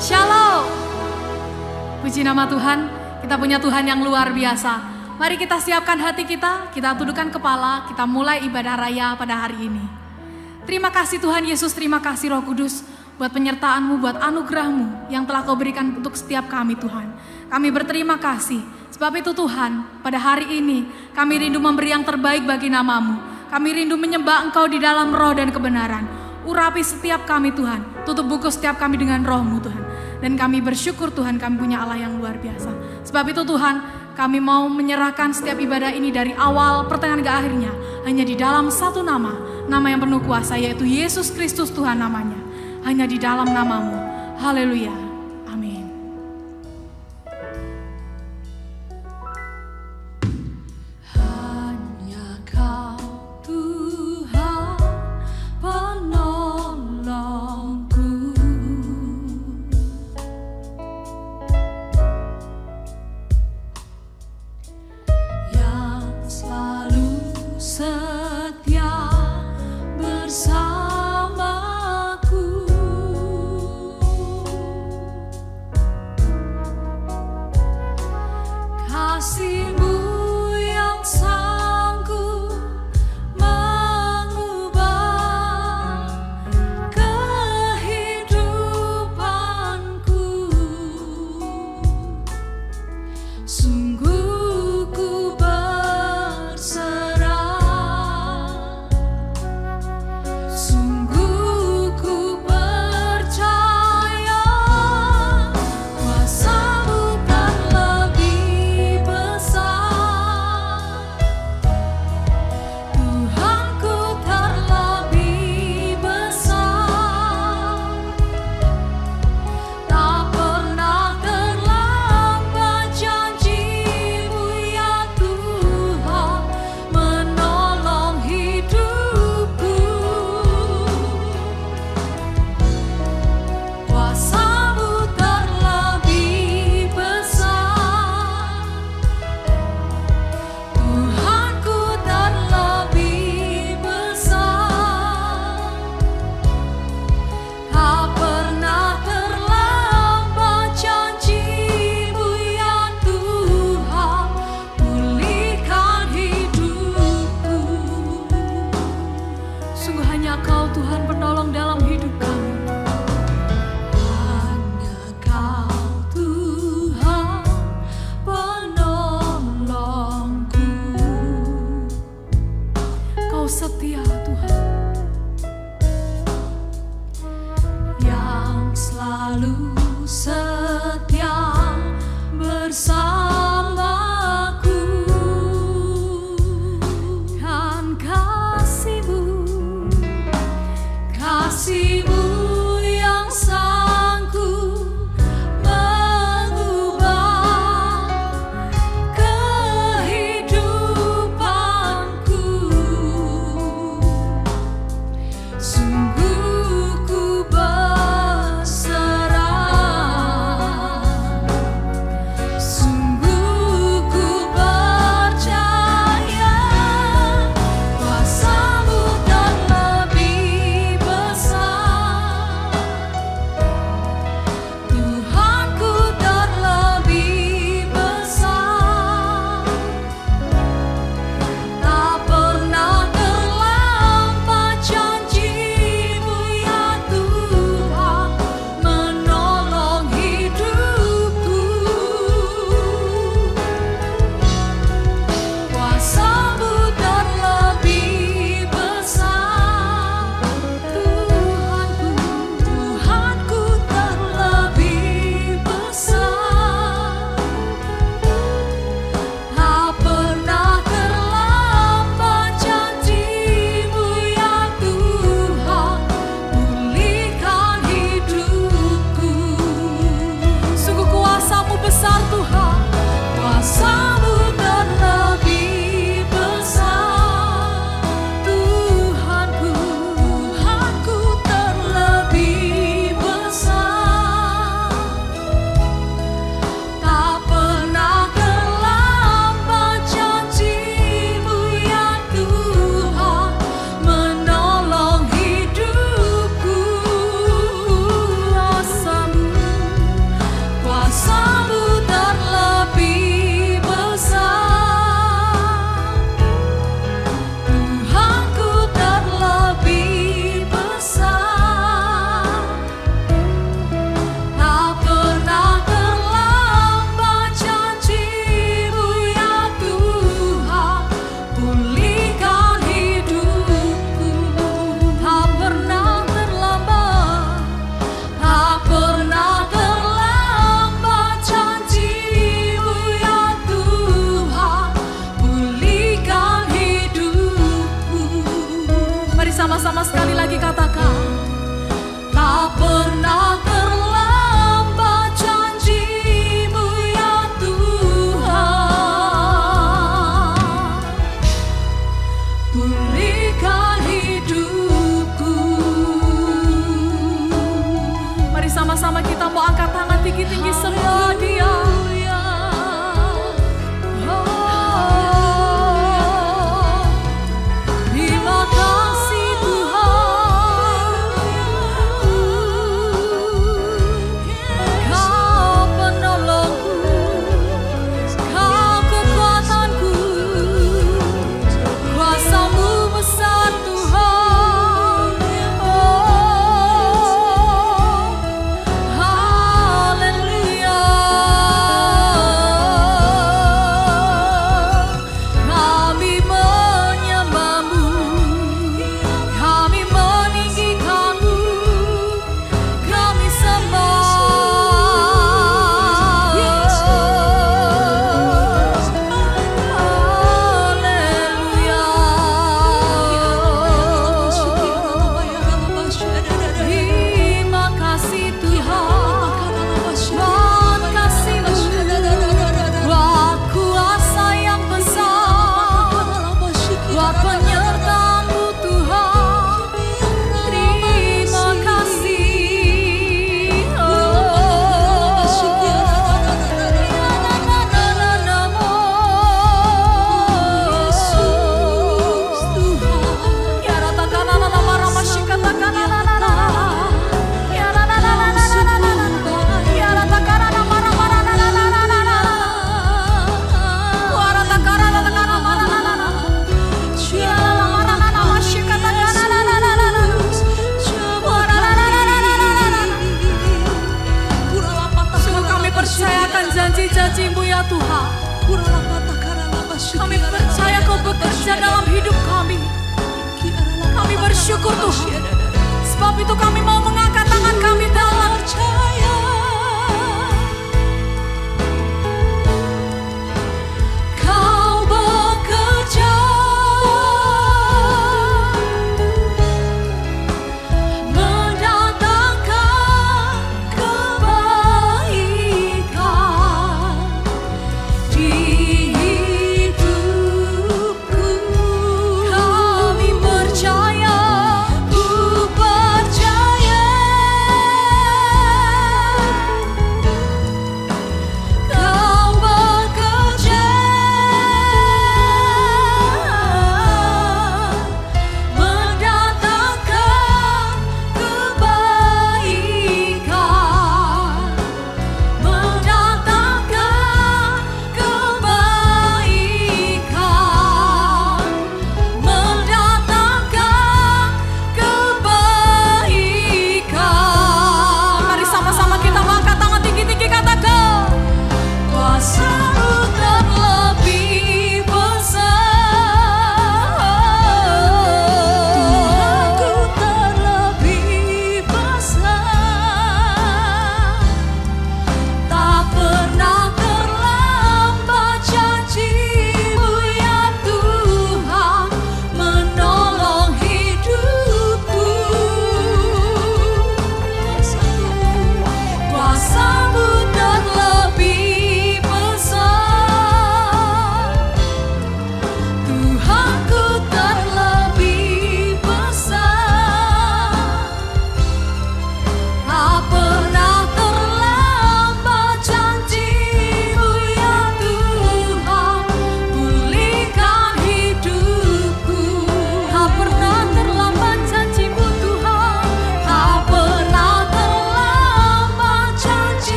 Shalom. Puji nama Tuhan, kita punya Tuhan yang luar biasa. Mari kita siapkan hati kita tundukkan kepala, kita mulai ibadah raya pada hari ini. Terima kasih Tuhan Yesus, terima kasih Roh Kudus buat penyertaan-Mu, buat anugerah-Mu yang telah Kau berikan untuk setiap kami Tuhan. Kami berterima kasih, sebab itu Tuhan, pada hari ini kami rindu memberi yang terbaik bagi nama-Mu. Kami rindu menyembah Engkau di dalam roh dan kebenaran. Urapi setiap kami Tuhan, tutup buku setiap kami dengan roh-Mu Tuhan. Dan kami bersyukur Tuhan kami punya Allah yang luar biasa. Sebab itu Tuhan, kami mau menyerahkan setiap ibadah ini dari awal pertengahan ke akhirnya hanya di dalam satu nama yang penuh kuasa, yaitu Yesus Kristus Tuhan namanya. Hanya di dalam nama-Mu. Haleluya. Amin. Hanya Kau Tuhan penolongku, yang selalu setia bersamaku. Kasih-Mu yang sanggup mengubah kehidupanku. Sungguh ku berserah, sungguh ku percaya kuasa-Mu kan lebih besar. Tuhanku terlebih besar. Tak pernah terlambat janji-Mu ya Tuhan menolong hidupku. Kuasa-Mu terlebih besar. Tuhanku terlebih besar. Tak pernah terlambat janji-Mu ya Tuhan pulihkan hidupku. Sungguh hanya Kau Tuhan penolong dalam hidup kami. Hanya Kau Tuhan penolongku. Kau setia Tuhan, yang selalu setia bersamaku. Kan kasih-Mu yang sanggup mengubah kehidupanku. Sungguh ku berserah, sana sekali lagi katakan, tak pernah terlambat janji-Mu ya Tuhan. Pulihkan hidupku. Mari sama-sama kita mau angkat tangan tinggi-tinggi sembah Dia. Janji-Mu ya Tuhan. Kami percaya Kau bekerja dalam hidup kami. Kami bersyukur Tuhan. Sebab itu kami mau mengangkat tangan kami dalam percaya. Kau bekerja mendatangkan kebaikan di hidupku. Kami percaya, ku percaya.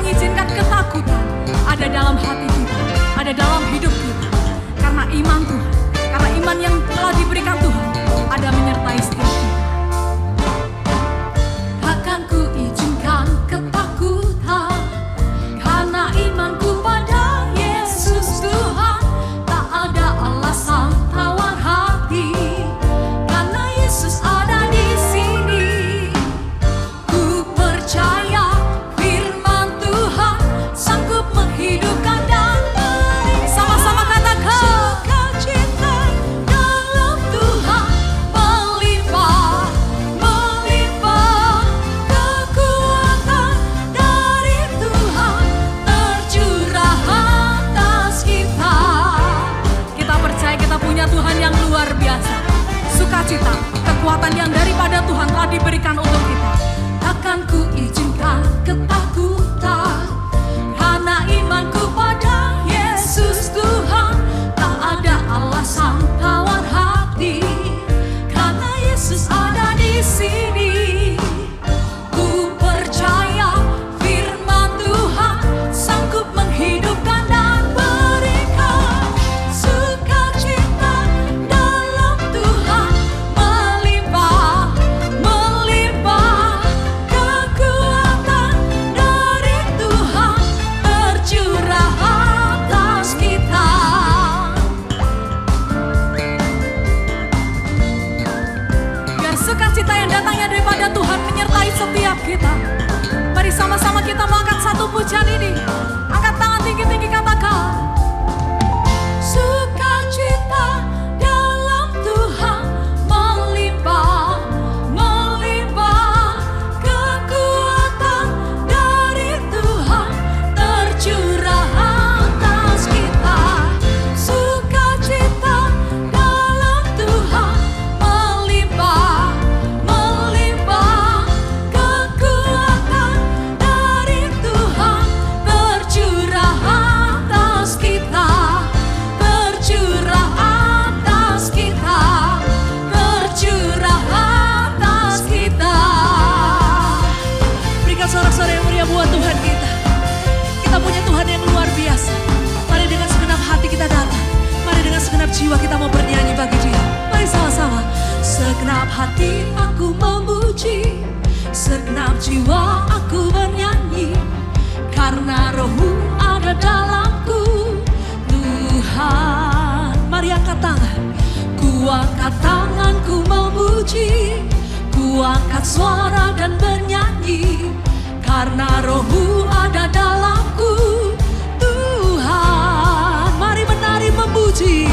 mengizinkan ketakutan ada dalam hati kita, ada dalam hidup kita. Karena iman Tuhan, karena iman yang telah diberikan Tuhan ada menyertai setiap kita. Takkan ku izinkan ketakutan, karena imanku pada Yesus Tuhan. Tak ada alasan tawar hati, karena Yesus ada di sini. Ku percaya firman Tuhan sanggup menghidupkan dan beri. Sama-sama katakan, sukacita dalam Tuhan melimpah, melimpah. Kekuatan dari Tuhan tercurah atas kita. Kita percaya kita punya Tuhan yang luar biasa. Sukacita, kekuatan yang daripada Tuhan telah diberikan untuk kita. Takkan ku izinkan ketakutan, karena imanku pada Yesus Tuhan. Tak ada alasan tawar hati, karena Yesus ada di sini. Ku percaya firman Tuhan sanggup menghidupkan dan berikan sukacita dalam Tuhan melimpah, melimpah. Kekuatan dari Tuhan tercurah atas kita. Biar sukacita yang datangnya daripada Tuhan menyertai setiap kita. Mari sama-sama kita mengangkat satu pujian ini. Angkat tangan tinggi-tinggi, katakan sukacita dalam Tuhan melimpah, melimpah. Kekuatan dari Tuhan tercurah atas kita. Sukacita dalam Tuhan melimpah, melimpah. Kekuatan dari Tuhan tercurah atas kita, tercurah atas kita, tercurah atas kita. Berikan sorak-sorai yang meriah buat Tuhan kita. Kita punya Tuhan yang luar biasa. Mari dengan segenap hati kita datang. Mari dengan segenap jiwa kita mau bernyanyi bagi Dia. Mari sama-sama. Segenap hati aku memuji, segenap jiwa aku bernyanyi, karena Roh-Mu ada dalamku, Tuhan. Mari angkat tangan. Ku angkat tanganku memuji, ku angkat suara dan bernyanyi, karena Roh-Mu ada dalamku, Tuhan. Mari menari memuji,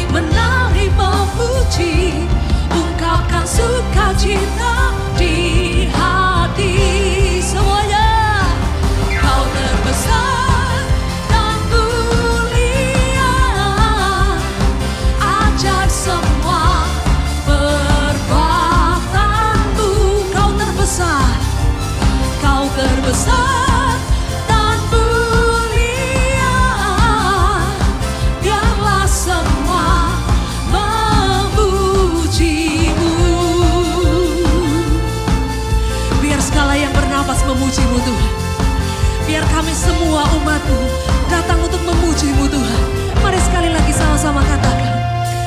menari memuji, ungkapkan sukacita di hati semuanya. Kau terbesar dan mulia, ajaib semua perbuatanmu. Kau terbesar, kau terbesar dan mulia, biarlah semua memujimu. Biar segala yang bernapas memujimu Tuhan. Biar kami semua umat-Mu datang untuk memujimu Tuhan. Mari sekali lagi sama-sama katakan,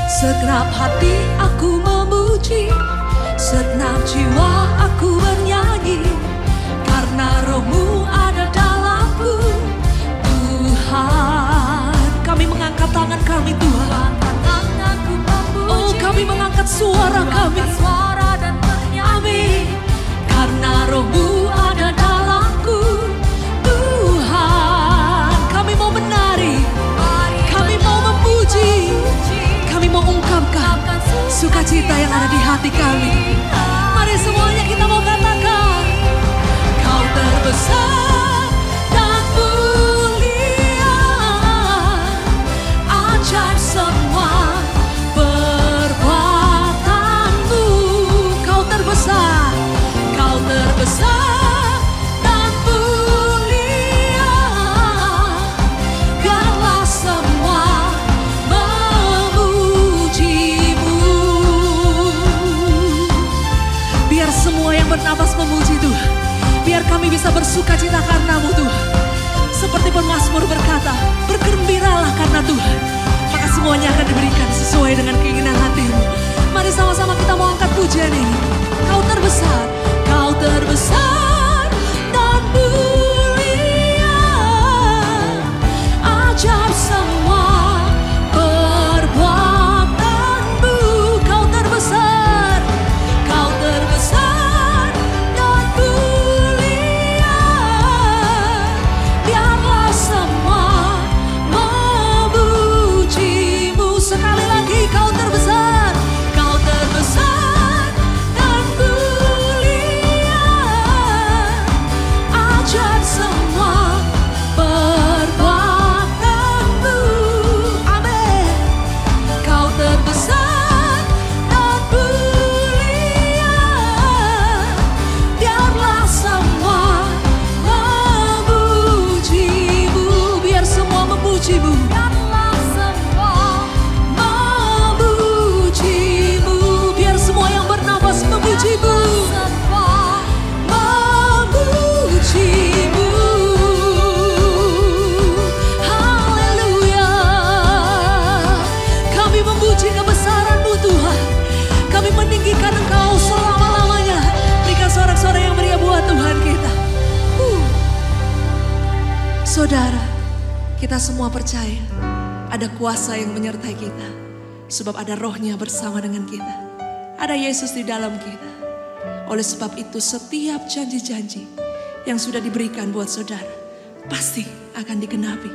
segenap hati aku memuji, segenap jiwa aku bernyanyi, karena Roh-Mu ada dalamku, Tuhan. Kami mengangkat tangan kami Tuhan. Oh, kami mengangkat suara kami. Amin. Karena Roh-Mu ada dalamku, Tuhan. Kami mau menari, kami mau memuji, kami mau ungkapkan sukacita yang ada di hati kami. Mari semuanya kita mau katakan, Kau terbesar dan mulia, ajaib semua perbuatanmu. Kau terbesar, Kau terbesar dan mulia, biarlah semua memujimu. Biar semua yang bernapas memuji Tuhan. Biar kami bisa bersuka cita karena-Mu Tuhan. meminta Tuhan, maka semuanya akan diberikan sesuai dengan keinginan hatimu. Mari sama-sama kita mau angkat pujian ini. Kau terbesar, Kau terbesar dan mulia, ajaib semua perbuatanmu. Kau terbesar, Kau terbesar dan mulia, biarlah semua memujimu. Sekali lagi, Kau terbesar, Kau terbesar dan mulia, ajaib semua perbuatanmu. Amin. Kau terbesar dan mulia, biarlah semua memujimu. Biar semua memujimu. Biarlah semua memujimu. Biar semua yang bernafas memujimu. Memujimu. Haleluya. Kami memuji kebesaran-Mu Tuhan. Kami meninggikan Engkau selama-lamanya. Berikan sorak-sorai yang meriah buat Tuhan kita. Saudara, kita semua percaya ada kuasa yang menyertai kita. Sebab ada Roh-Nya bersama dengan kita. Ada Yesus di dalam kita. Oleh sebab itu setiap janji-janji yang sudah diberikan buat saudara pasti akan digenapi.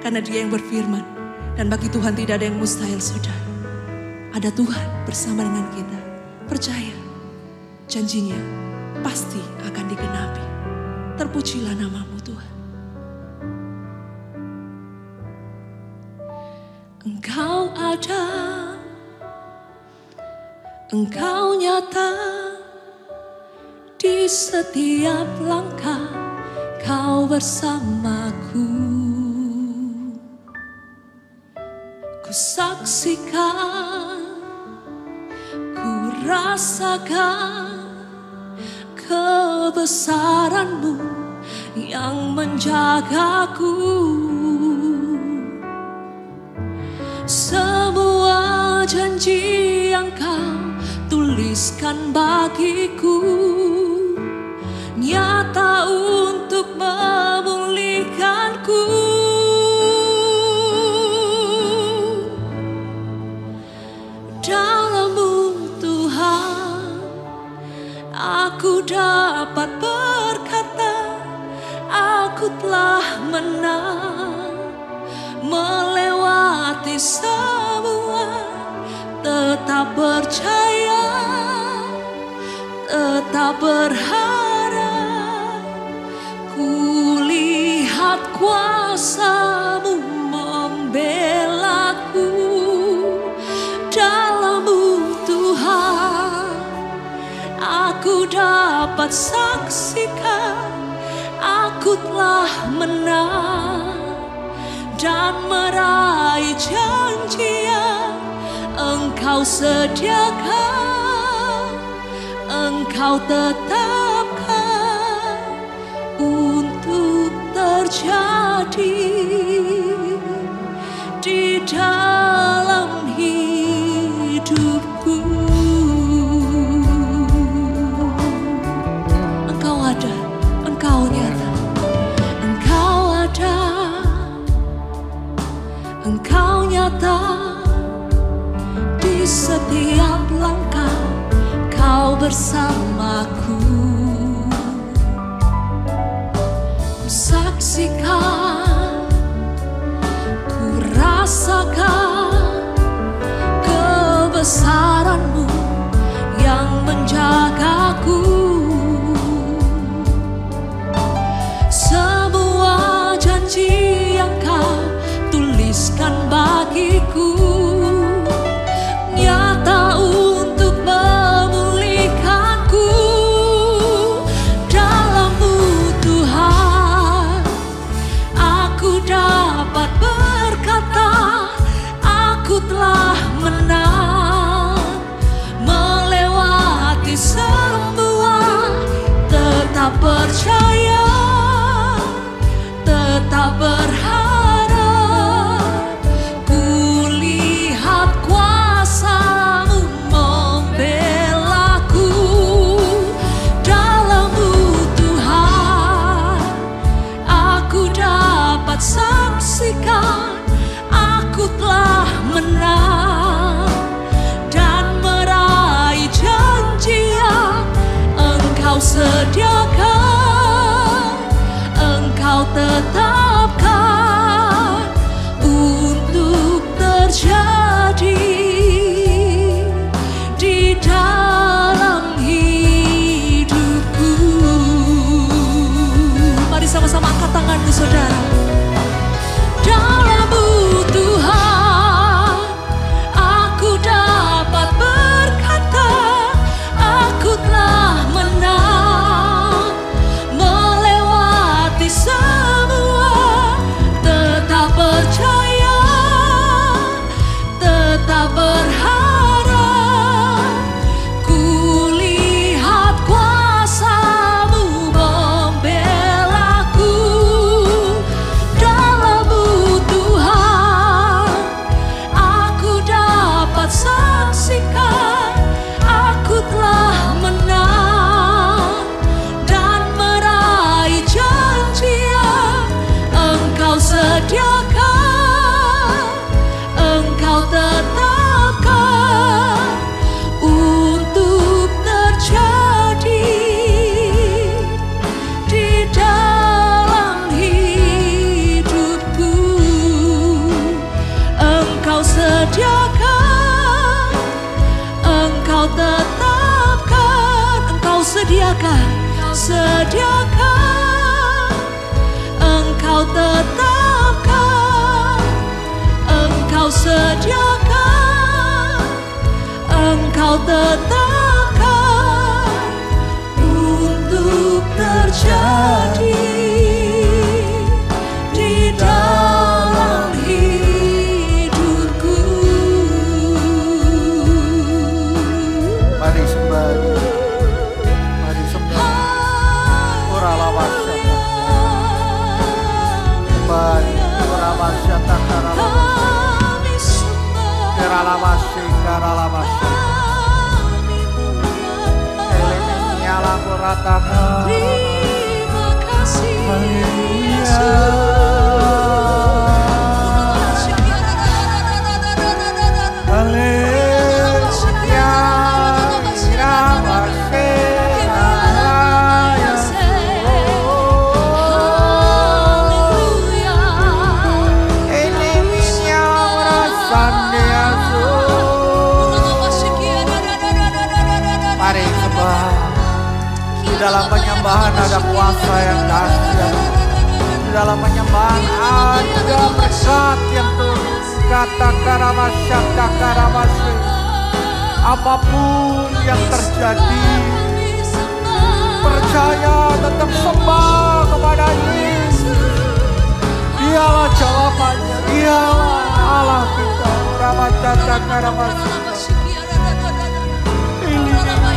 Karena Dia yang berfirman. Dan bagi Tuhan tidak ada yang mustahil, saudara. Ada Tuhan bersama dengan kita. Percaya, janjinya pasti akan digenapi. Terpujilah nama-Mu Tuhan. Engkau ada, Engkau nyata di setiap langkah, Kau bersamaku. Ku saksikan, ku rasakan kebesaran-Mu yang menjagaku. Semua janji yang Kau tuliskan bagiku nyata untuk memulihkanku. Dalam-Mu Tuhan, aku dapat berkata, aku telah menang, melewati semua. Tetap percaya, tetap berharap, ku lihat kuasa-Mu membelaku. Dalam-Mu Tuhan, aku dapat saksikan, aku telah menang dan meraih janji yang Engkau sediakan, Engkau tetapkan untuk terjadi di dalam hidupku. Engkau ada, Engkau nyata, Engkau ada, Engkau nyata di setiap langkah, Kau bersamaku. Ku saksikan, ku rasakan kebesaran-Mu yang menjagaku. Semua janji yang Kau tuliskan bagiku nyata untuk memulihkanku. Dalam-Mu Tuhan, aku dapat berkata, aku telah menang, melewati semua. Tetap percaya, tetap berharap, sediakan, Engkau tetapkan untuk terjadi di dalam hidupku. Mari sama-sama angkat tanganmu saudara. Dalam Tuhan aku dapat berkata, aku telah menang, melewati semua. Tetap percaya, tetap berharap, kulihat kuasa-Mu membelaku. Dalam Tuhan aku dapat saksikan, aku telah menang dan meraih janji yang Engkau sediakan, Engkau tetapkan untuk terjadi di dalam hidupku. Engkau sediakan, Engkau tetapkan, Engkau sediakan, sediakan, Engkau tetapkan, Engkau sediakan, Engkau tetapkan untuk terjadi di dalam hidupku. Mari sembah, mari sembah. Ora wasya, sembah. Ora wasya, takara Kami sembah, kara wasya, kara wasya. Eleni nyala kuratakan. terima kasih Yesus. Haleluya, irawase, eleni nyala sandiasu. Mari sembah. Di dalam penyembahan ada kuasa yang dahsyat. Di dalam penyembahan ada berkat yang turun. Kata karamasya, karamasya. Apapun yang terjadi, percaya, tetap sembah kepada Yesus. Dialah jawabannya, dialah Allah kita. Ramadana karamasya.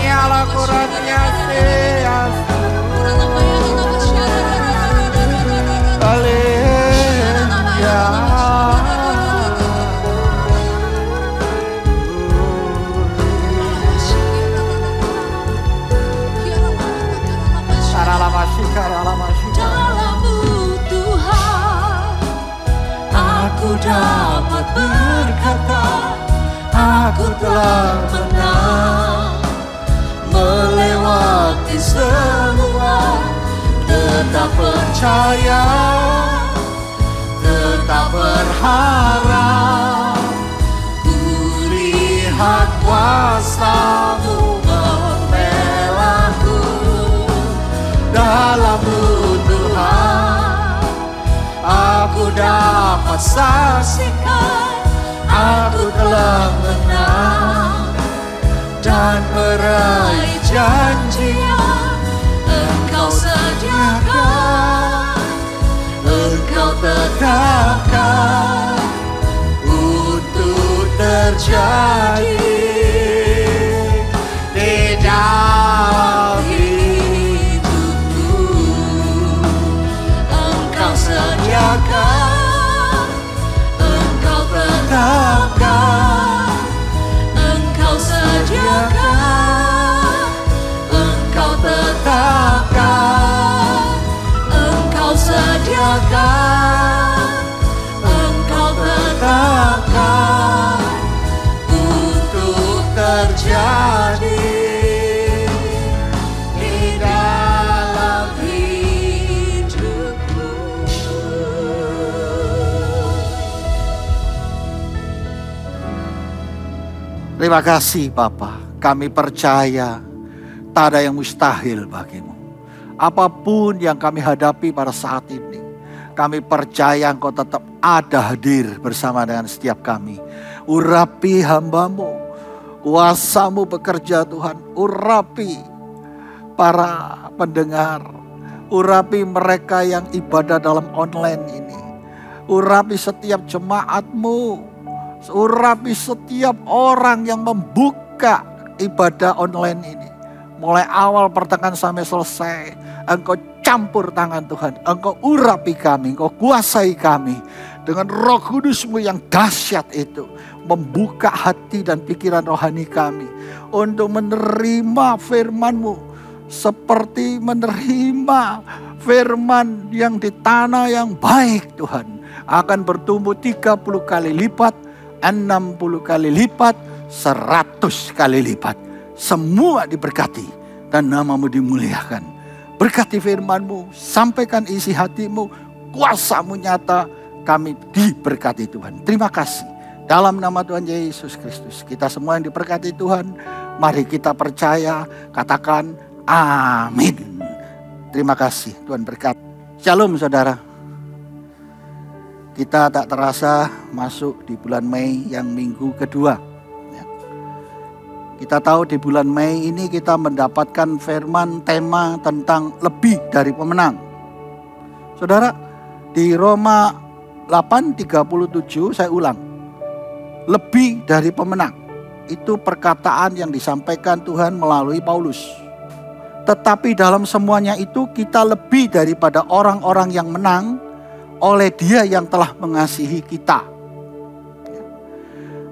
Dialah Qurannya seas. Haleluya. Dalam Tuhan aku dapat berkata, aku telah menang, melewati semua. Tetap percaya, tetap berharap, kulihat kuasa-Mu membelaku. Dalam Tuhan aku dapat saksikan, aku telah menang dan meraih janji yang Engkau sediakan, Engkau tetapkan untuk terjadi di dalam hidupku. Engkau sediakan, Engkau tetapkan, Engkau sediakan, Engkau tetapkan, Engkau sediakan, Engkau tetapkan untuk Terima kasih Bapa. Kami percaya tak ada yang mustahil bagimu. Apapun yang kami hadapi pada saat ini, kami percaya Engkau tetap ada hadir bersama dengan setiap kami. Urapi hamba-Mu, kuasa-Mu bekerja Tuhan. Urapi para pendengar, urapi mereka yang ibadah dalam online ini. Urapi setiap jemaat-Mu, urapi setiap orang yang membuka ibadah online ini. Mulai awal pertengahan sampai selesai, Engkau campur tangan Tuhan. Engkau urapi kami, Engkau kuasai kami. Dengan Roh Kudus-Mu yang dahsyat itu. Membuka hati dan pikiran rohani kami. Untuk menerima firman-Mu. Seperti menerima firman yang di tanah yang baik Tuhan. Akan bertumbuh 30 kali lipat, 60 kali lipat, 100 kali lipat. Semua diberkati dan nama-Mu dimuliakan. Berkati firman-Mu, sampaikan isi hati-Mu, kuasa-Mu nyata, kami diberkati Tuhan. Terima kasih. Dalam nama Tuhan Yesus Kristus, kita semua yang diberkati Tuhan, mari kita percaya, katakan amin. Terima kasih, Tuhan berkati. Shalom saudara. Kita tak terasa masuk di bulan Mei yang minggu kedua. Kita tahu di bulan Mei ini kita mendapatkan firman tema tentang lebih dari pemenang. Saudara, di Roma 8:37 saya ulang. Lebih dari pemenang. Itu perkataan yang disampaikan Tuhan melalui Paulus. Tetapi dalam semuanya itu kita lebih daripada orang-orang yang menang oleh Dia yang telah mengasihi kita.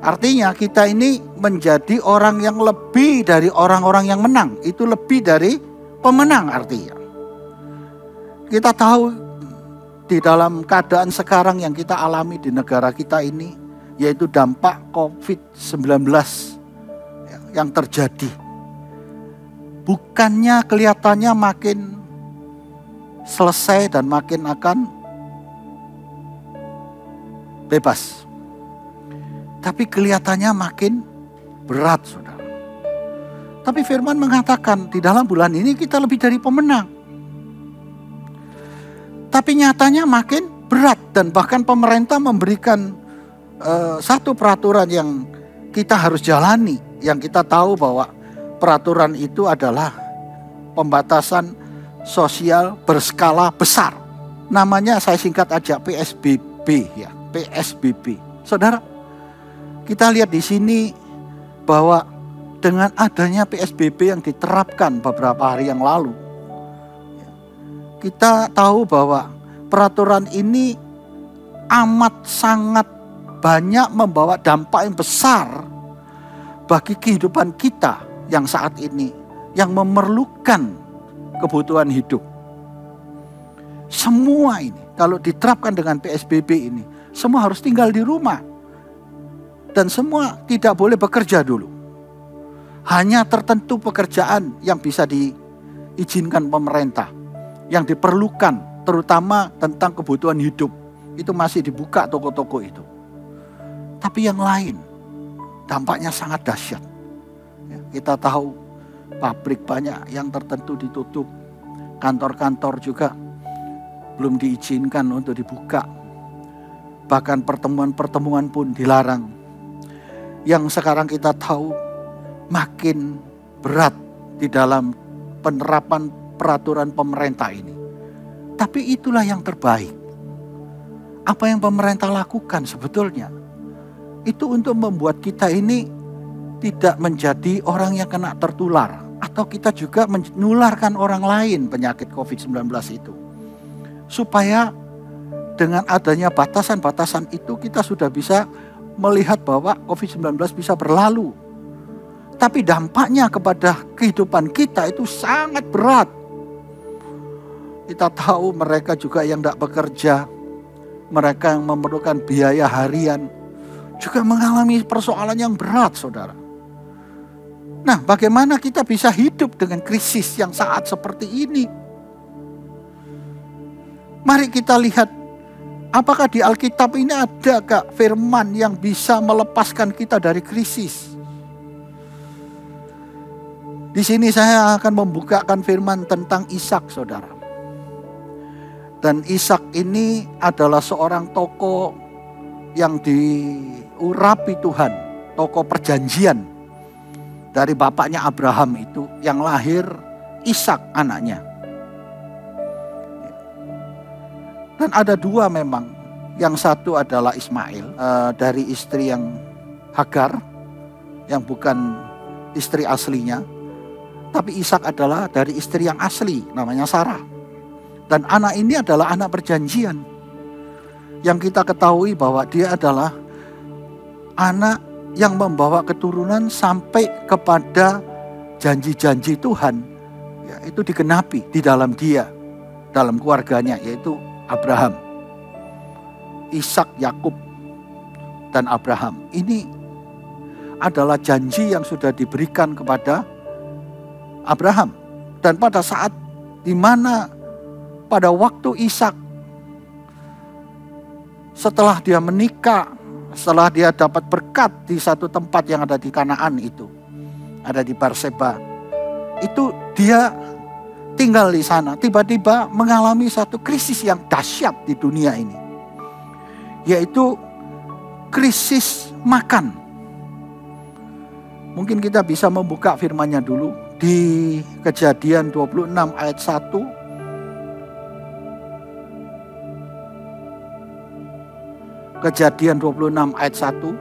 Artinya kita ini menjadi orang yang lebih dari orang-orang yang menang. Itu lebih dari pemenang artinya. Kita tahu di dalam keadaan sekarang yang kita alami di negara kita ini, yaitu dampak COVID-19 yang terjadi. Bukannya kelihatannya makin selesai dan makin akan bebas. Tapi kelihatannya makin berat, saudara. Tapi firman mengatakan di dalam bulan ini kita lebih dari pemenang. Tapi nyatanya makin berat dan bahkan pemerintah memberikan satu peraturan yang kita harus jalani. Yang kita tahu bahwa peraturan itu adalah pembatasan sosial berskala besar. Namanya saya singkat aja PSBB ya, PSBB. Saudara, kita lihat di sini bahwa dengan adanya PSBB yang diterapkan beberapa hari yang lalu, kita tahu bahwa peraturan ini amat sangat banyak membawa dampak yang besar bagi kehidupan kita yang saat ini, yang memerlukan kebutuhan hidup. Semua ini kalau diterapkan dengan PSBB ini, semua harus tinggal di rumah. Dan semua tidak boleh bekerja dulu. Hanya tertentu pekerjaan yang bisa diizinkan pemerintah. Yang diperlukan terutama tentang kebutuhan hidup. Itu masih dibuka toko-toko itu. Tapi yang lain dampaknya sangat dahsyat. Kita tahu pabrik banyak yang tertentu ditutup. Kantor-kantor juga belum diizinkan untuk dibuka. Bahkan pertemuan-pertemuan pun dilarang. Yang sekarang kita tahu makin berat di dalam penerapan peraturan pemerintah ini. Tapi itulah yang terbaik. Apa yang pemerintah lakukan sebetulnya, itu untuk membuat kita ini tidak menjadi orang yang kena tertular. Atau kita juga menularkan orang lain penyakit COVID-19 itu. Supaya dengan adanya batasan-batasan itu kita sudah bisa melihat bahwa COVID-19 bisa berlalu. Tapi dampaknya kepada kehidupan kita itu sangat berat. Kita tahu mereka juga yang tidak bekerja, mereka yang memerlukan biaya harian, juga mengalami persoalan yang berat, saudara. Nah, bagaimana kita bisa hidup dengan krisis yang saat seperti ini? Mari kita lihat, apakah di Alkitab ini ada gak firman yang bisa melepaskan kita dari krisis? Di sini saya akan membukakan firman tentang Ishak, saudara. Dan Ishak ini adalah seorang tokoh yang diurapi Tuhan, tokoh perjanjian dari bapaknya Abraham itu, yang lahir Ishak anaknya. Dan ada dua memang, yang satu adalah Ismail dari istri yang Hagar, yang bukan istri aslinya. Tapi Ishak adalah dari istri yang asli, namanya Sarah. Dan anak ini adalah anak perjanjian, yang kita ketahui bahwa dia adalah anak yang membawa keturunan sampai kepada janji-janji Tuhan, ya, itu digenapi di dalam dia, dalam keluarganya, yaitu Abraham, Ishak, Yakub, dan Abraham. Ini adalah janji yang sudah diberikan kepada Abraham. Dan pada saat di mana pada waktu Ishak, setelah dia menikah, setelah dia dapat berkat di satu tempat yang ada di Kanaan itu, ada di Berseba, itu dia tinggal di sana, tiba-tiba mengalami satu krisis yang dahsyat di dunia ini, yaitu krisis makan. Mungkin kita bisa membuka firman-Nya dulu di Kejadian 26 ayat 1. Kejadian 26 ayat 1.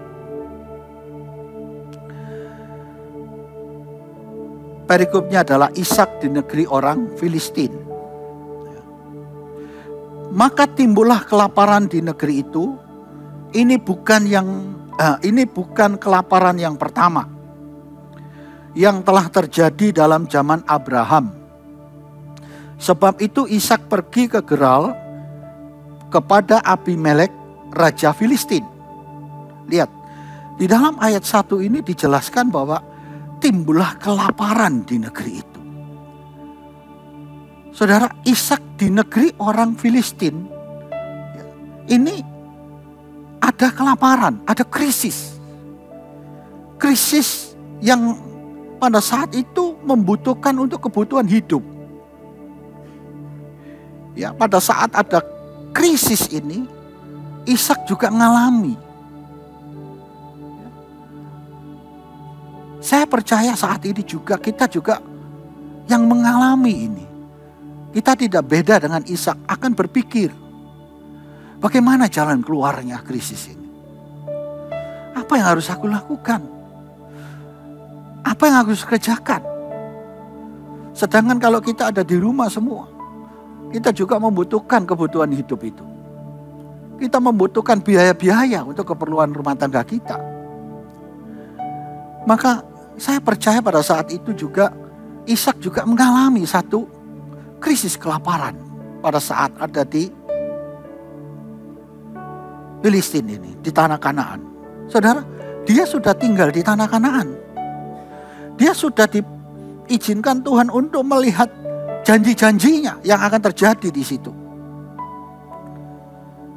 Perikopnya adalah Ishak di negeri orang Filistin. Maka timbullah kelaparan di negeri itu. Ini bukan kelaparan yang pertama yang telah terjadi dalam zaman Abraham. Sebab itu Ishak pergi ke Gerar kepada Abimelek, raja Filistin. Lihat, di dalam ayat 1 ini dijelaskan bahwa timbullah kelaparan di negeri itu. Saudara, Ishak di negeri orang Filistin, ini ada kelaparan, ada krisis. Krisis yang pada saat itu membutuhkan untuk kebutuhan hidup. Ya, pada saat ada krisis ini, Ishak juga mengalami. Saya percaya saat ini juga kita juga yang mengalami ini. Kita tidak beda dengan Ishak, akan berpikir bagaimana jalan keluarnya krisis ini. Apa yang harus aku lakukan? Apa yang harus kerjakan? Sedangkan kalau kita ada di rumah semua, kita juga membutuhkan kebutuhan hidup itu. Kita membutuhkan biaya-biaya untuk keperluan rumah tangga kita. Maka saya percaya pada saat itu juga Ishak juga mengalami satu krisis kelaparan pada saat ada di Filistin ini, di tanah Kanaan. Saudara, dia sudah tinggal di tanah Kanaan. Dia sudah diizinkan Tuhan untuk melihat janji-janjinya yang akan terjadi di situ.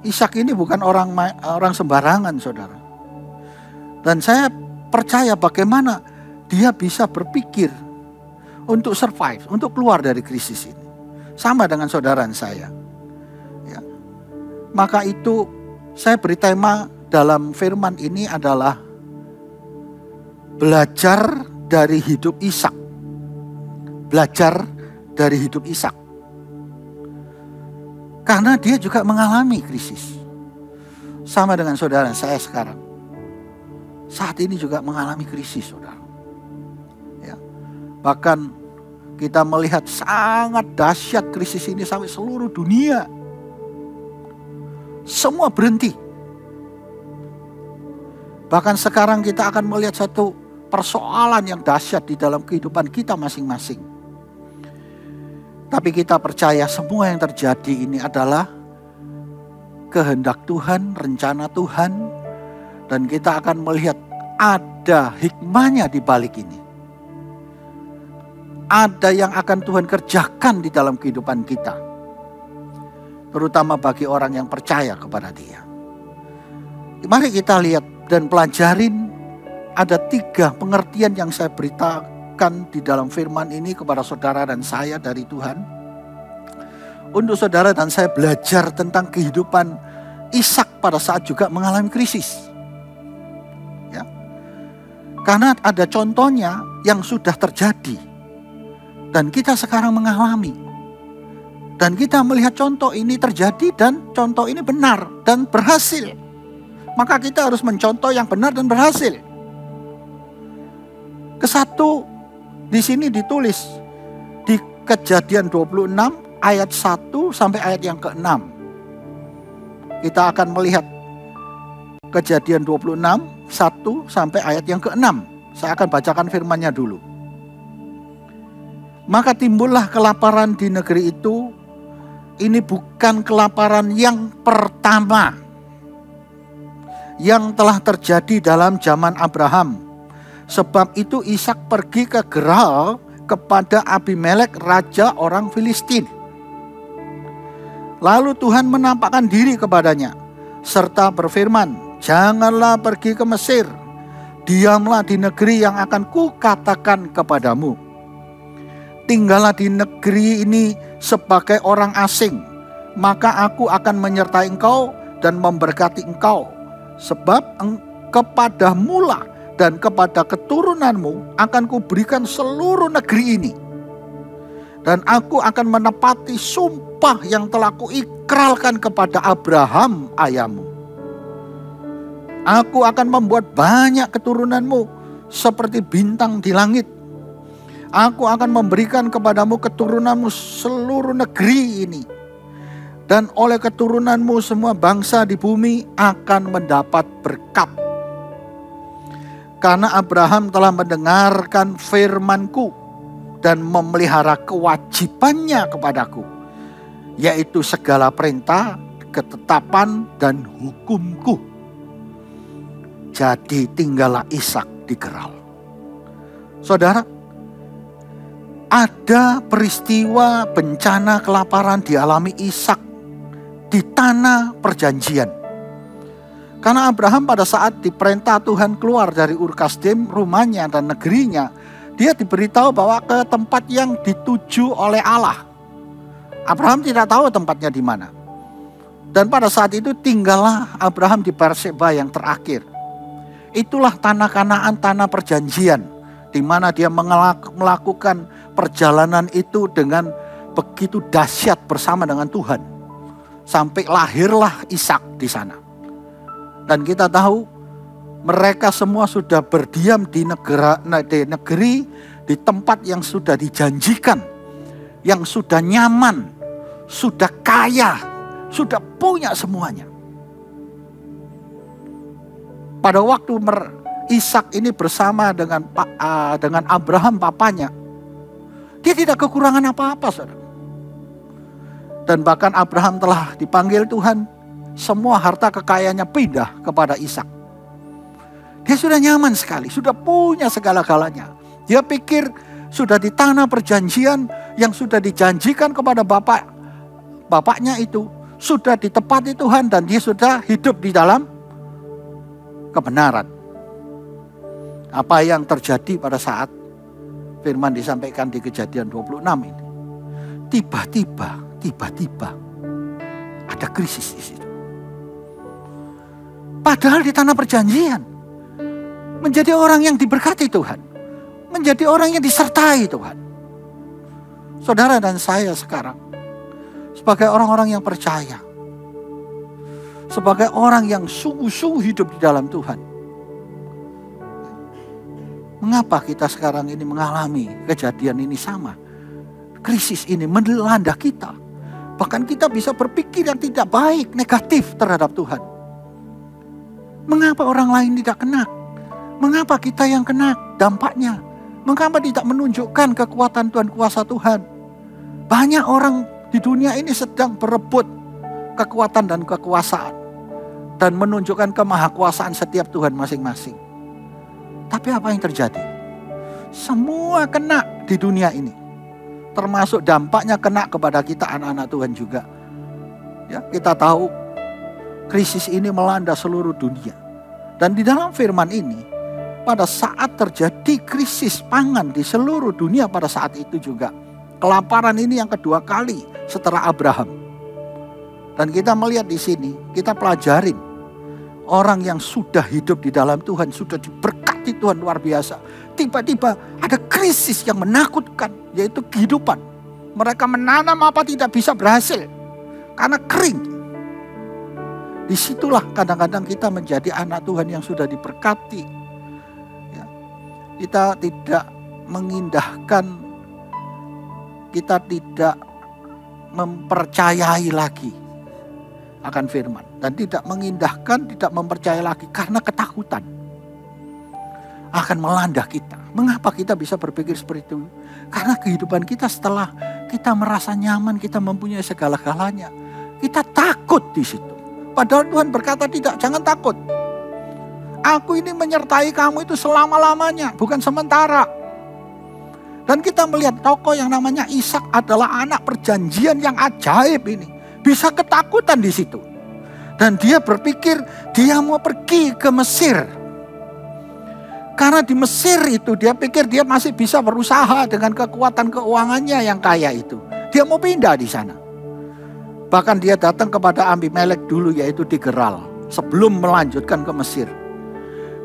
Ishak ini bukan orang sembarangan, saudara. Dan saya percaya bagaimana dia bisa berpikir untuk survive, untuk keluar dari krisis ini. Sama dengan saudara saya. Ya. Maka itu saya beri tema dalam firman ini adalah belajar dari hidup Ishak. Belajar dari hidup Ishak. Karena dia juga mengalami krisis. Sama dengan saudara saya sekarang. Saat ini juga mengalami krisis, saudara. Ya. Bahkan kita melihat sangat dahsyat krisis ini sampai seluruh dunia. Semua berhenti. Bahkan sekarang kita akan melihat satu persoalan yang dahsyat di dalam kehidupan kita masing-masing. Tapi kita percaya semua yang terjadi ini adalah kehendak Tuhan, rencana Tuhan. Dan kita akan melihat ada hikmahnya di balik ini. Ada yang akan Tuhan kerjakan di dalam kehidupan kita. Terutama bagi orang yang percaya kepada Dia. Mari kita lihat dan pelajarin. Ada 3 pengertian yang saya titipkan di dalam firman ini kepada saudara dan saya dari Tuhan. Untuk saudara dan saya belajar tentang kehidupan Ishak pada saat juga mengalami krisis. Ya. Karena ada contohnya yang sudah terjadi. Dan kita sekarang mengalami. Dan kita melihat contoh ini terjadi dan contoh ini benar dan berhasil. Maka kita harus mencontoh yang benar dan berhasil. Kesatu di sini ditulis di Kejadian 26 ayat 1 sampai ayat yang ke-6. Kita akan melihat Kejadian 26 1 sampai ayat yang ke-6. Saya akan bacakan firman-Nya dulu. Maka timbullah kelaparan di negeri itu. Ini bukan kelaparan yang pertama yang telah terjadi dalam zaman Abraham. Sebab itu Ishak pergi ke Gerar kepada Abimelek, raja orang Filistin. Lalu Tuhan menampakkan diri kepadanya, serta berfirman, janganlah pergi ke Mesir, diamlah di negeri yang akan kukatakan kepadamu. Tinggallah di negeri ini sebagai orang asing, maka aku akan menyertai engkau dan memberkati engkau. Sebab kepadamu lah dan kepada keturunanmu akan kuberikan seluruh negeri ini. Dan aku akan menepati sumpah yang telah kuikrarkan kepada Abraham ayahmu. Aku akan membuat banyak keturunanmu seperti bintang di langit. Aku akan memberikan kepadamu keturunanmu seluruh negeri ini. Dan oleh keturunanmu semua bangsa di bumi akan mendapat berkat. Karena Abraham telah mendengarkan firman-Ku dan memelihara kewajibannya kepadaku, yaitu segala perintah, ketetapan, dan hukum-Ku. Jadi tinggallah Ishak di Gerar. Saudara, ada peristiwa bencana kelaparan dialami Ishak di tanah perjanjian. Karena Abraham pada saat diperintah Tuhan keluar dari Ur Kasdim, rumahnya dan negerinya, dia diberitahu bahwa ke tempat yang dituju oleh Allah. Abraham tidak tahu tempatnya di mana. Dan pada saat itu tinggallah Abraham di Berseba yang terakhir. Itulah tanah Kanaan, tanah perjanjian, di mana dia melakukan perjalanan itu dengan begitu dahsyat bersama dengan Tuhan. Sampai lahirlah Ishak di sana. Dan kita tahu mereka semua sudah berdiam di negeri, di tempat yang sudah dijanjikan, yang sudah nyaman, sudah kaya, sudah punya semuanya. Pada waktu Ishak ini bersama dengan Abraham papanya, dia tidak kekurangan apa-apa, saudara. Dan bahkan Abraham telah dipanggil Tuhan. Semua harta kekayaannya pindah kepada Ishak. Dia sudah nyaman sekali, sudah punya segala-galanya. Dia pikir sudah di tanah perjanjian yang sudah dijanjikan kepada bapaknya itu, sudah ditepati Tuhan dan dia sudah hidup di dalam kebenaran. Apa yang terjadi pada saat firman disampaikan di Kejadian 26 ini? Tiba-tiba ada krisis di situ. Padahal di tanah perjanjian, menjadi orang yang diberkati Tuhan, menjadi orang yang disertai Tuhan. Saudara dan saya sekarang, sebagai orang-orang yang percaya, sebagai orang yang sungguh-sungguh hidup di dalam Tuhan, mengapa kita sekarang ini mengalami kejadian ini sama? Krisis ini melanda kita. Bahkan kita bisa berpikir yang tidak baik, negatif terhadap Tuhan. Mengapa orang lain tidak kena? Mengapa kita yang kena dampaknya? Mengapa tidak menunjukkan kekuatan Tuhan, kuasa Tuhan? Banyak orang di dunia ini sedang berebut kekuatan dan kekuasaan. Dan menunjukkan kemahakuasaan setiap Tuhan masing-masing. Tapi apa yang terjadi? Semua kena di dunia ini. Termasuk dampaknya kena kepada kita anak-anak Tuhan juga. Ya, kita tahu krisis ini melanda seluruh dunia. Dan di dalam firman ini, pada saat terjadi krisis pangan di seluruh dunia pada saat itu juga. Kelaparan ini yang kedua kali setelah Abraham. Dan kita melihat di sini, kita pelajarin orang yang sudah hidup di dalam Tuhan, sudah diberkati Tuhan luar biasa. Tiba-tiba ada krisis yang menakutkan, yaitu kehidupan. Mereka menanam apa tidak bisa berhasil karena kering. Disitulah kadang-kadang kita menjadi anak Tuhan yang sudah diberkati. Ya. Kita tidak mengindahkan, kita tidak mempercayai lagi akan firman. Dan tidak mengindahkan, tidak mempercayai lagi karena ketakutan akan melanda kita. Mengapa kita bisa berpikir seperti itu? Karena kehidupan kita setelah kita merasa nyaman, kita mempunyai segala-galanya, kita takut di situ. Padahal Tuhan berkata tidak, jangan takut. Aku ini menyertai kamu itu selama-lamanya, bukan sementara. Dan kita melihat tokoh yang namanya Ishak adalah anak perjanjian yang ajaib ini. Bisa ketakutan di situ. Dan dia berpikir dia mau pergi ke Mesir. Karena di Mesir itu dia pikir dia masih bisa berusaha dengan kekuatan keuangannya yang kaya itu. Dia mau pindah di sana. Bahkan dia datang kepada Abimelek dulu, yaitu di Geral, sebelum melanjutkan ke Mesir.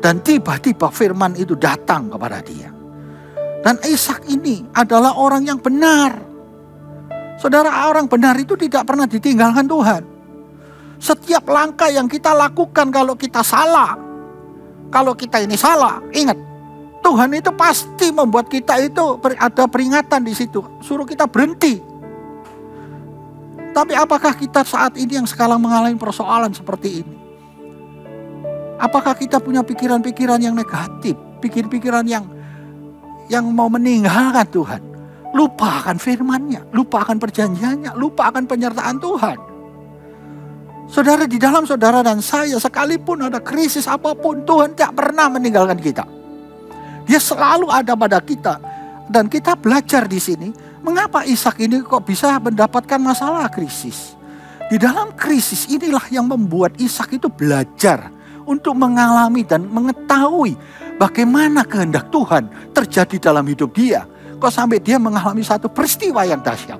Dan tiba-tiba firman itu datang kepada dia. Dan Ishak ini adalah orang yang benar. Saudara, orang benar itu tidak pernah ditinggalkan Tuhan. Setiap langkah yang kita lakukan, kalau kita salah, kalau kita ini salah, ingat, Tuhan itu pasti membuat kita itu ada peringatan di situ, suruh kita berhenti. Tapi apakah kita saat ini yang sekarang mengalami persoalan seperti ini? Apakah kita punya pikiran-pikiran yang negatif, pikiran-pikiran yang mau meninggalkan Tuhan? Lupa akan firman-Nya, lupa akan perjanjiannya, lupa akan penyertaan Tuhan. Saudara, di dalam saudara dan saya, sekalipun ada krisis apapun, Tuhan tidak pernah meninggalkan kita. Dia selalu ada pada kita. Dan kita belajar di sini, mengapa Ishak ini kok bisa mendapatkan masalah krisis. Di dalam krisis inilah yang membuat Ishak itu belajar untuk mengalami dan mengetahui bagaimana kehendak Tuhan terjadi dalam hidup dia. Kok sampai dia mengalami satu peristiwa yang dahsyat.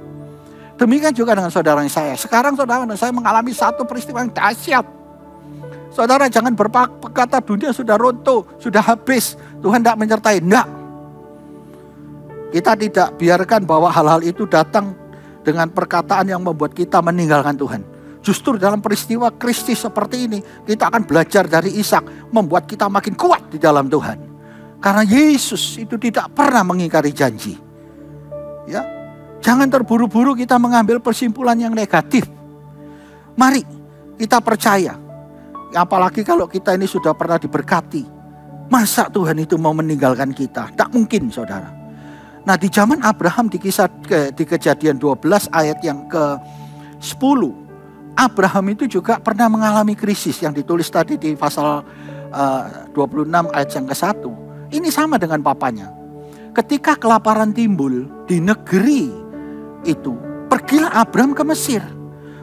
Demikian juga dengan saudara saya. Sekarang saudara dan saya mengalami satu peristiwa yang dahsyat. Saudara jangan berkata dunia sudah runtuh, sudah habis, Tuhan tidak menyertai. Enggak. Kita tidak biarkan bahwa hal-hal itu datang dengan perkataan yang membuat kita meninggalkan Tuhan. Justru dalam peristiwa krisis seperti ini, kita akan belajar dari Ishak, membuat kita makin kuat di dalam Tuhan. Karena Yesus itu tidak pernah mengingkari janji. Ya, jangan terburu-buru kita mengambil kesimpulan yang negatif. Mari kita percaya. Apalagi kalau kita ini sudah pernah diberkati. Masa Tuhan itu mau meninggalkan kita? Tak mungkin, saudara. Nah, di zaman Abraham di Kejadian 12 ayat yang ke-10, Abraham itu juga pernah mengalami krisis yang ditulis tadi di pasal 26 ayat yang ke-1. Ini sama dengan papanya. Ketika kelaparan timbul di negeri itu, pergilah Abraham ke Mesir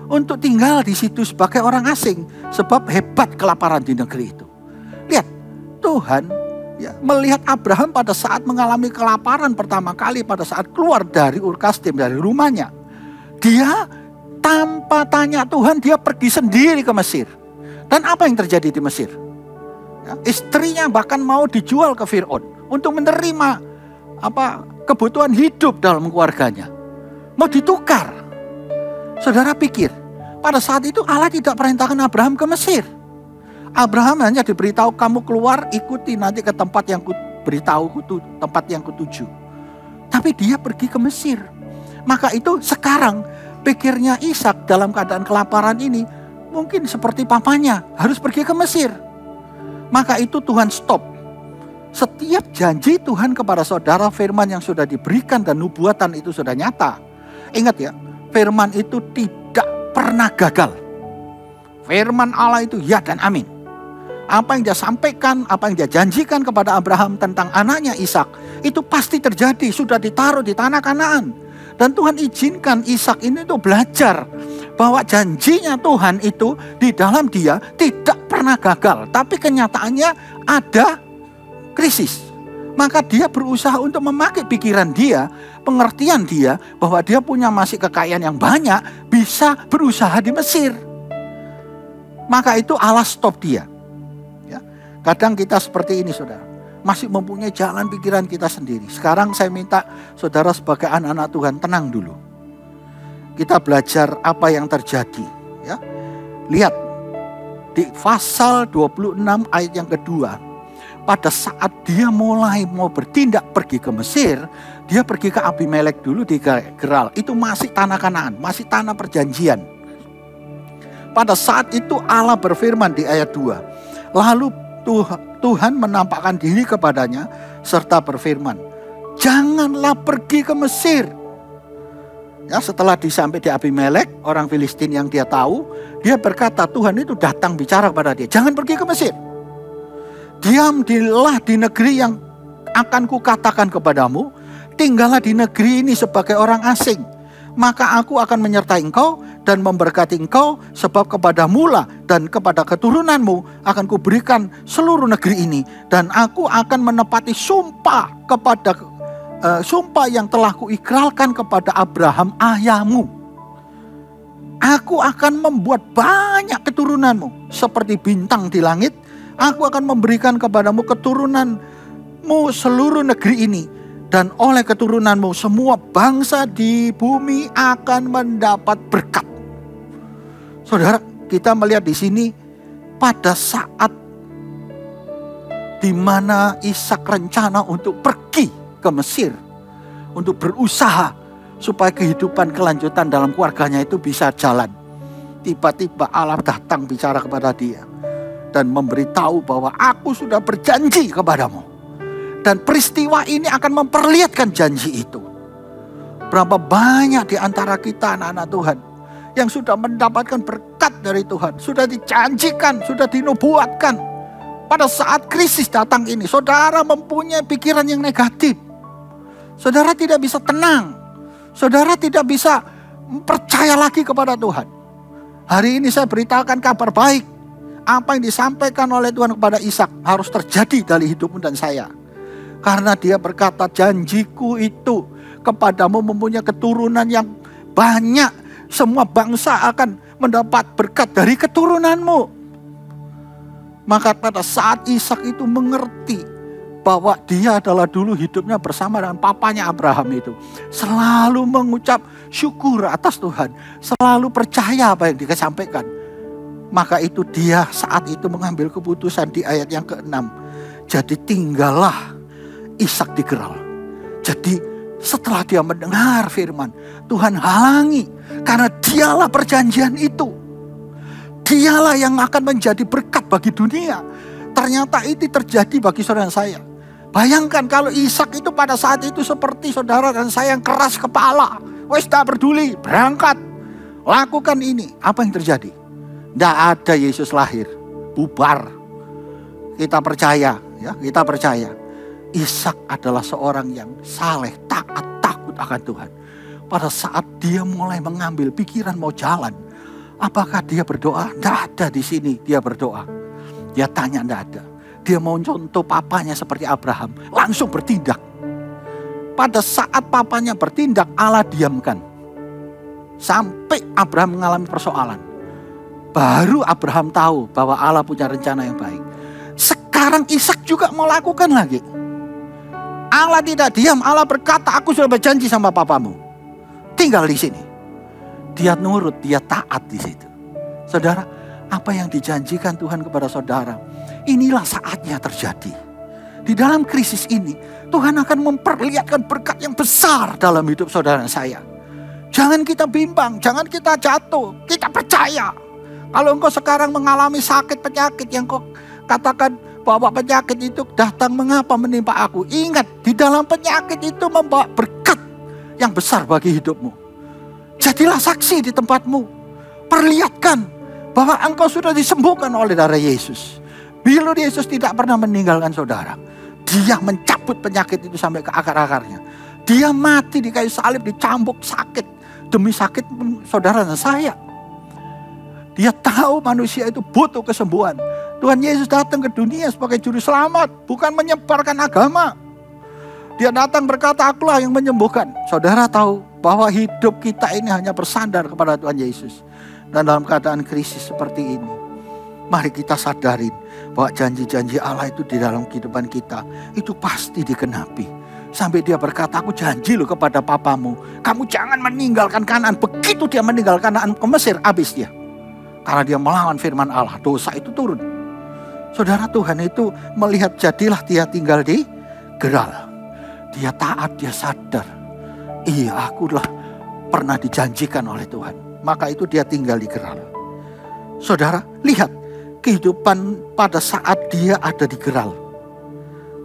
untuk tinggal di situ sebagai orang asing, sebab hebat kelaparan di negeri itu. Lihat, Tuhan ya, melihat Abraham pada saat mengalami kelaparan pertama kali pada saat keluar dari Ur Kasdim, dari rumahnya. Dia tanpa tanya Tuhan, dia pergi sendiri ke Mesir. Dan apa yang terjadi di Mesir? Ya, istrinya bahkan mau dijual ke Fir'aun untuk menerima kebutuhan hidup dalam keluarganya. Mau ditukar. Saudara pikir, pada saat itu Allah tidak perintahkan Abraham ke Mesir. Abraham hanya diberitahu, kamu keluar, ikuti nanti ke tempat yang kuberitahu, tempat yang kutuju. Tapi dia pergi ke Mesir. Maka itu sekarang pikirnya Ishak dalam keadaan kelaparan ini mungkin seperti papanya, harus pergi ke Mesir. Maka itu Tuhan stop. Setiap janji Tuhan kepada saudara, firman yang sudah diberikan dan nubuatan itu sudah nyata. Ingat ya, firman itu tidak pernah gagal. Firman Allah itu ya dan amin. Apa yang dia sampaikan, apa yang dia janjikan kepada Abraham tentang anaknya Ishak, itu pasti terjadi, sudah ditaruh di tanah Kanaan. Dan Tuhan izinkan Ishak ini tuh belajar bahwa janjinya Tuhan itu di dalam dia tidak pernah gagal. Tapi kenyataannya ada krisis. Maka dia berusaha untuk memakai pikiran dia, pengertian dia, bahwa dia punya masih kekayaan yang banyak, bisa berusaha di Mesir. Maka itu Allah stop dia. Ya. Kadang kita seperti ini saudara, masih mempunyai jalan pikiran kita sendiri. Sekarang saya minta saudara sebagai anak-anak Tuhan tenang dulu. Kita belajar apa yang terjadi. Ya. Lihat di pasal 26 ayat yang kedua. Pada saat dia mulai mau bertindak pergi ke Mesir, dia pergi ke Abimelek dulu di Geral. Itu masih tanah Kanaan, masih tanah perjanjian. Pada saat itu Allah berfirman di ayat 2. Lalu Tuhan menampakkan diri kepadanya serta berfirman, janganlah pergi ke Mesir. Ya, setelah sampai di Abimelek, orang Filistin yang dia tahu, dia berkata, Tuhan itu datang bicara kepada dia, jangan pergi ke Mesir. Diamlah di negeri yang akan kukatakan kepadamu, tinggallah di negeri ini sebagai orang asing. Maka aku akan menyertai engkau dan memberkati engkau, sebab kepadamulah dan kepada keturunanmu akan kuberikan seluruh negeri ini. Dan aku akan menepati sumpah yang telah kuikrarkan kepada Abraham ayahmu. Aku akan membuat banyak keturunanmu seperti bintang di langit. Aku akan memberikan kepadamu keturunanmu seluruh negeri ini. Dan oleh keturunanmu semua bangsa di bumi akan mendapat berkat. Saudara, kita melihat di sini pada saat di mana Ishak rencana untuk pergi ke Mesir. Untuk berusaha supaya kehidupan kelanjutan dalam keluarganya itu bisa jalan. Tiba-tiba Allah datang bicara kepada dia. Dan memberitahu bahwa aku sudah berjanji kepadamu. Dan peristiwa ini akan memperlihatkan janji itu. Berapa banyak di antara kita anak-anak Tuhan yang sudah mendapatkan berkat dari Tuhan. Sudah dijanjikan, sudah dinubuatkan. Pada saat krisis datang ini, saudara mempunyai pikiran yang negatif. Saudara tidak bisa tenang. Saudara tidak bisa percaya lagi kepada Tuhan. Hari ini saya beritakan kabar baik. Apa yang disampaikan oleh Tuhan kepada Ishak harus terjadi dalam hidupmu dan saya. Karena dia berkata, janjiku itu kepadamu mempunyai keturunan yang banyak. Semua bangsa akan mendapat berkat dari keturunanmu. Maka pada saat Ishak itu mengerti bahwa dia adalah dulu hidupnya bersama dengan papanya Abraham itu. Selalu mengucap syukur atas Tuhan. Selalu percaya apa yang disampaikan. Maka itu dia saat itu mengambil keputusan di ayat yang ke-6. Jadi tinggallah Ishak di Geral. Jadi setelah dia mendengar firman, Tuhan halangi. Karena dialah perjanjian itu. Dialah yang akan menjadi berkat bagi dunia. Ternyata itu terjadi bagi saudara dan saya. Bayangkan kalau Ishak itu pada saat itu seperti saudara dan saya yang keras kepala. Wes tak peduli, berangkat. Lakukan ini. Apa yang terjadi? Tidak ada Yesus lahir, bubar. Kita percaya, ya, kita percaya. Ishak adalah seorang yang saleh, taat, takut akan Tuhan. Pada saat dia mulai mengambil pikiran mau jalan, apakah dia berdoa? Tidak ada di sini dia berdoa. Dia tanya, tidak ada. Dia mau contoh papanya seperti Abraham, langsung bertindak. Pada saat papanya bertindak, Allah diamkan. Sampai Abraham mengalami persoalan. Baru Abraham tahu bahwa Allah punya rencana yang baik. Sekarang Ishak juga mau lakukan lagi. Allah tidak diam. Allah berkata, aku sudah berjanji sama papamu. Tinggal di sini. Dia nurut, dia taat di situ. Saudara, apa yang dijanjikan Tuhan kepada saudara, inilah saatnya terjadi. Di dalam krisis ini, Tuhan akan memperlihatkan berkat yang besar dalam hidup saudara dan saya. Jangan kita bimbang, jangan kita jatuh, kita percaya. Kalau engkau sekarang mengalami sakit penyakit yang kau katakan bahwa penyakit itu datang mengapa menimpa aku. Ingat, di dalam penyakit itu membawa berkat yang besar bagi hidupmu. Jadilah saksi di tempatmu. Perlihatkan bahwa engkau sudah disembuhkan oleh darah Yesus. Bila Yesus tidak pernah meninggalkan saudara. Dia mencabut penyakit itu sampai ke akar-akarnya. Dia mati di kayu salib, dicambuk sakit. Demi sakit saudara dan saya. Dia tahu manusia itu butuh kesembuhan. Tuhan Yesus datang ke dunia sebagai juru selamat, bukan menyebarkan agama. Dia datang berkata, akulah yang menyembuhkan. Saudara tahu bahwa hidup kita ini hanya bersandar kepada Tuhan Yesus. Dan dalam keadaan krisis seperti ini, mari kita sadarin bahwa janji-janji Allah itu di dalam kehidupan kita itu pasti dikenapi. Sampai dia berkata, aku janji loh kepada papamu, kamu jangan meninggalkan Kanaan. Begitu dia meninggalkan Kanaan ke Mesir, habis dia. Karena dia melawan firman Allah, dosa itu turun. Saudara, Tuhan itu melihat, jadilah dia tinggal di Gerar. Dia taat, dia sadar. Iya, akulah pernah dijanjikan oleh Tuhan. Maka itu dia tinggal di Gerar. Saudara, lihat kehidupan pada saat dia ada di Gerar.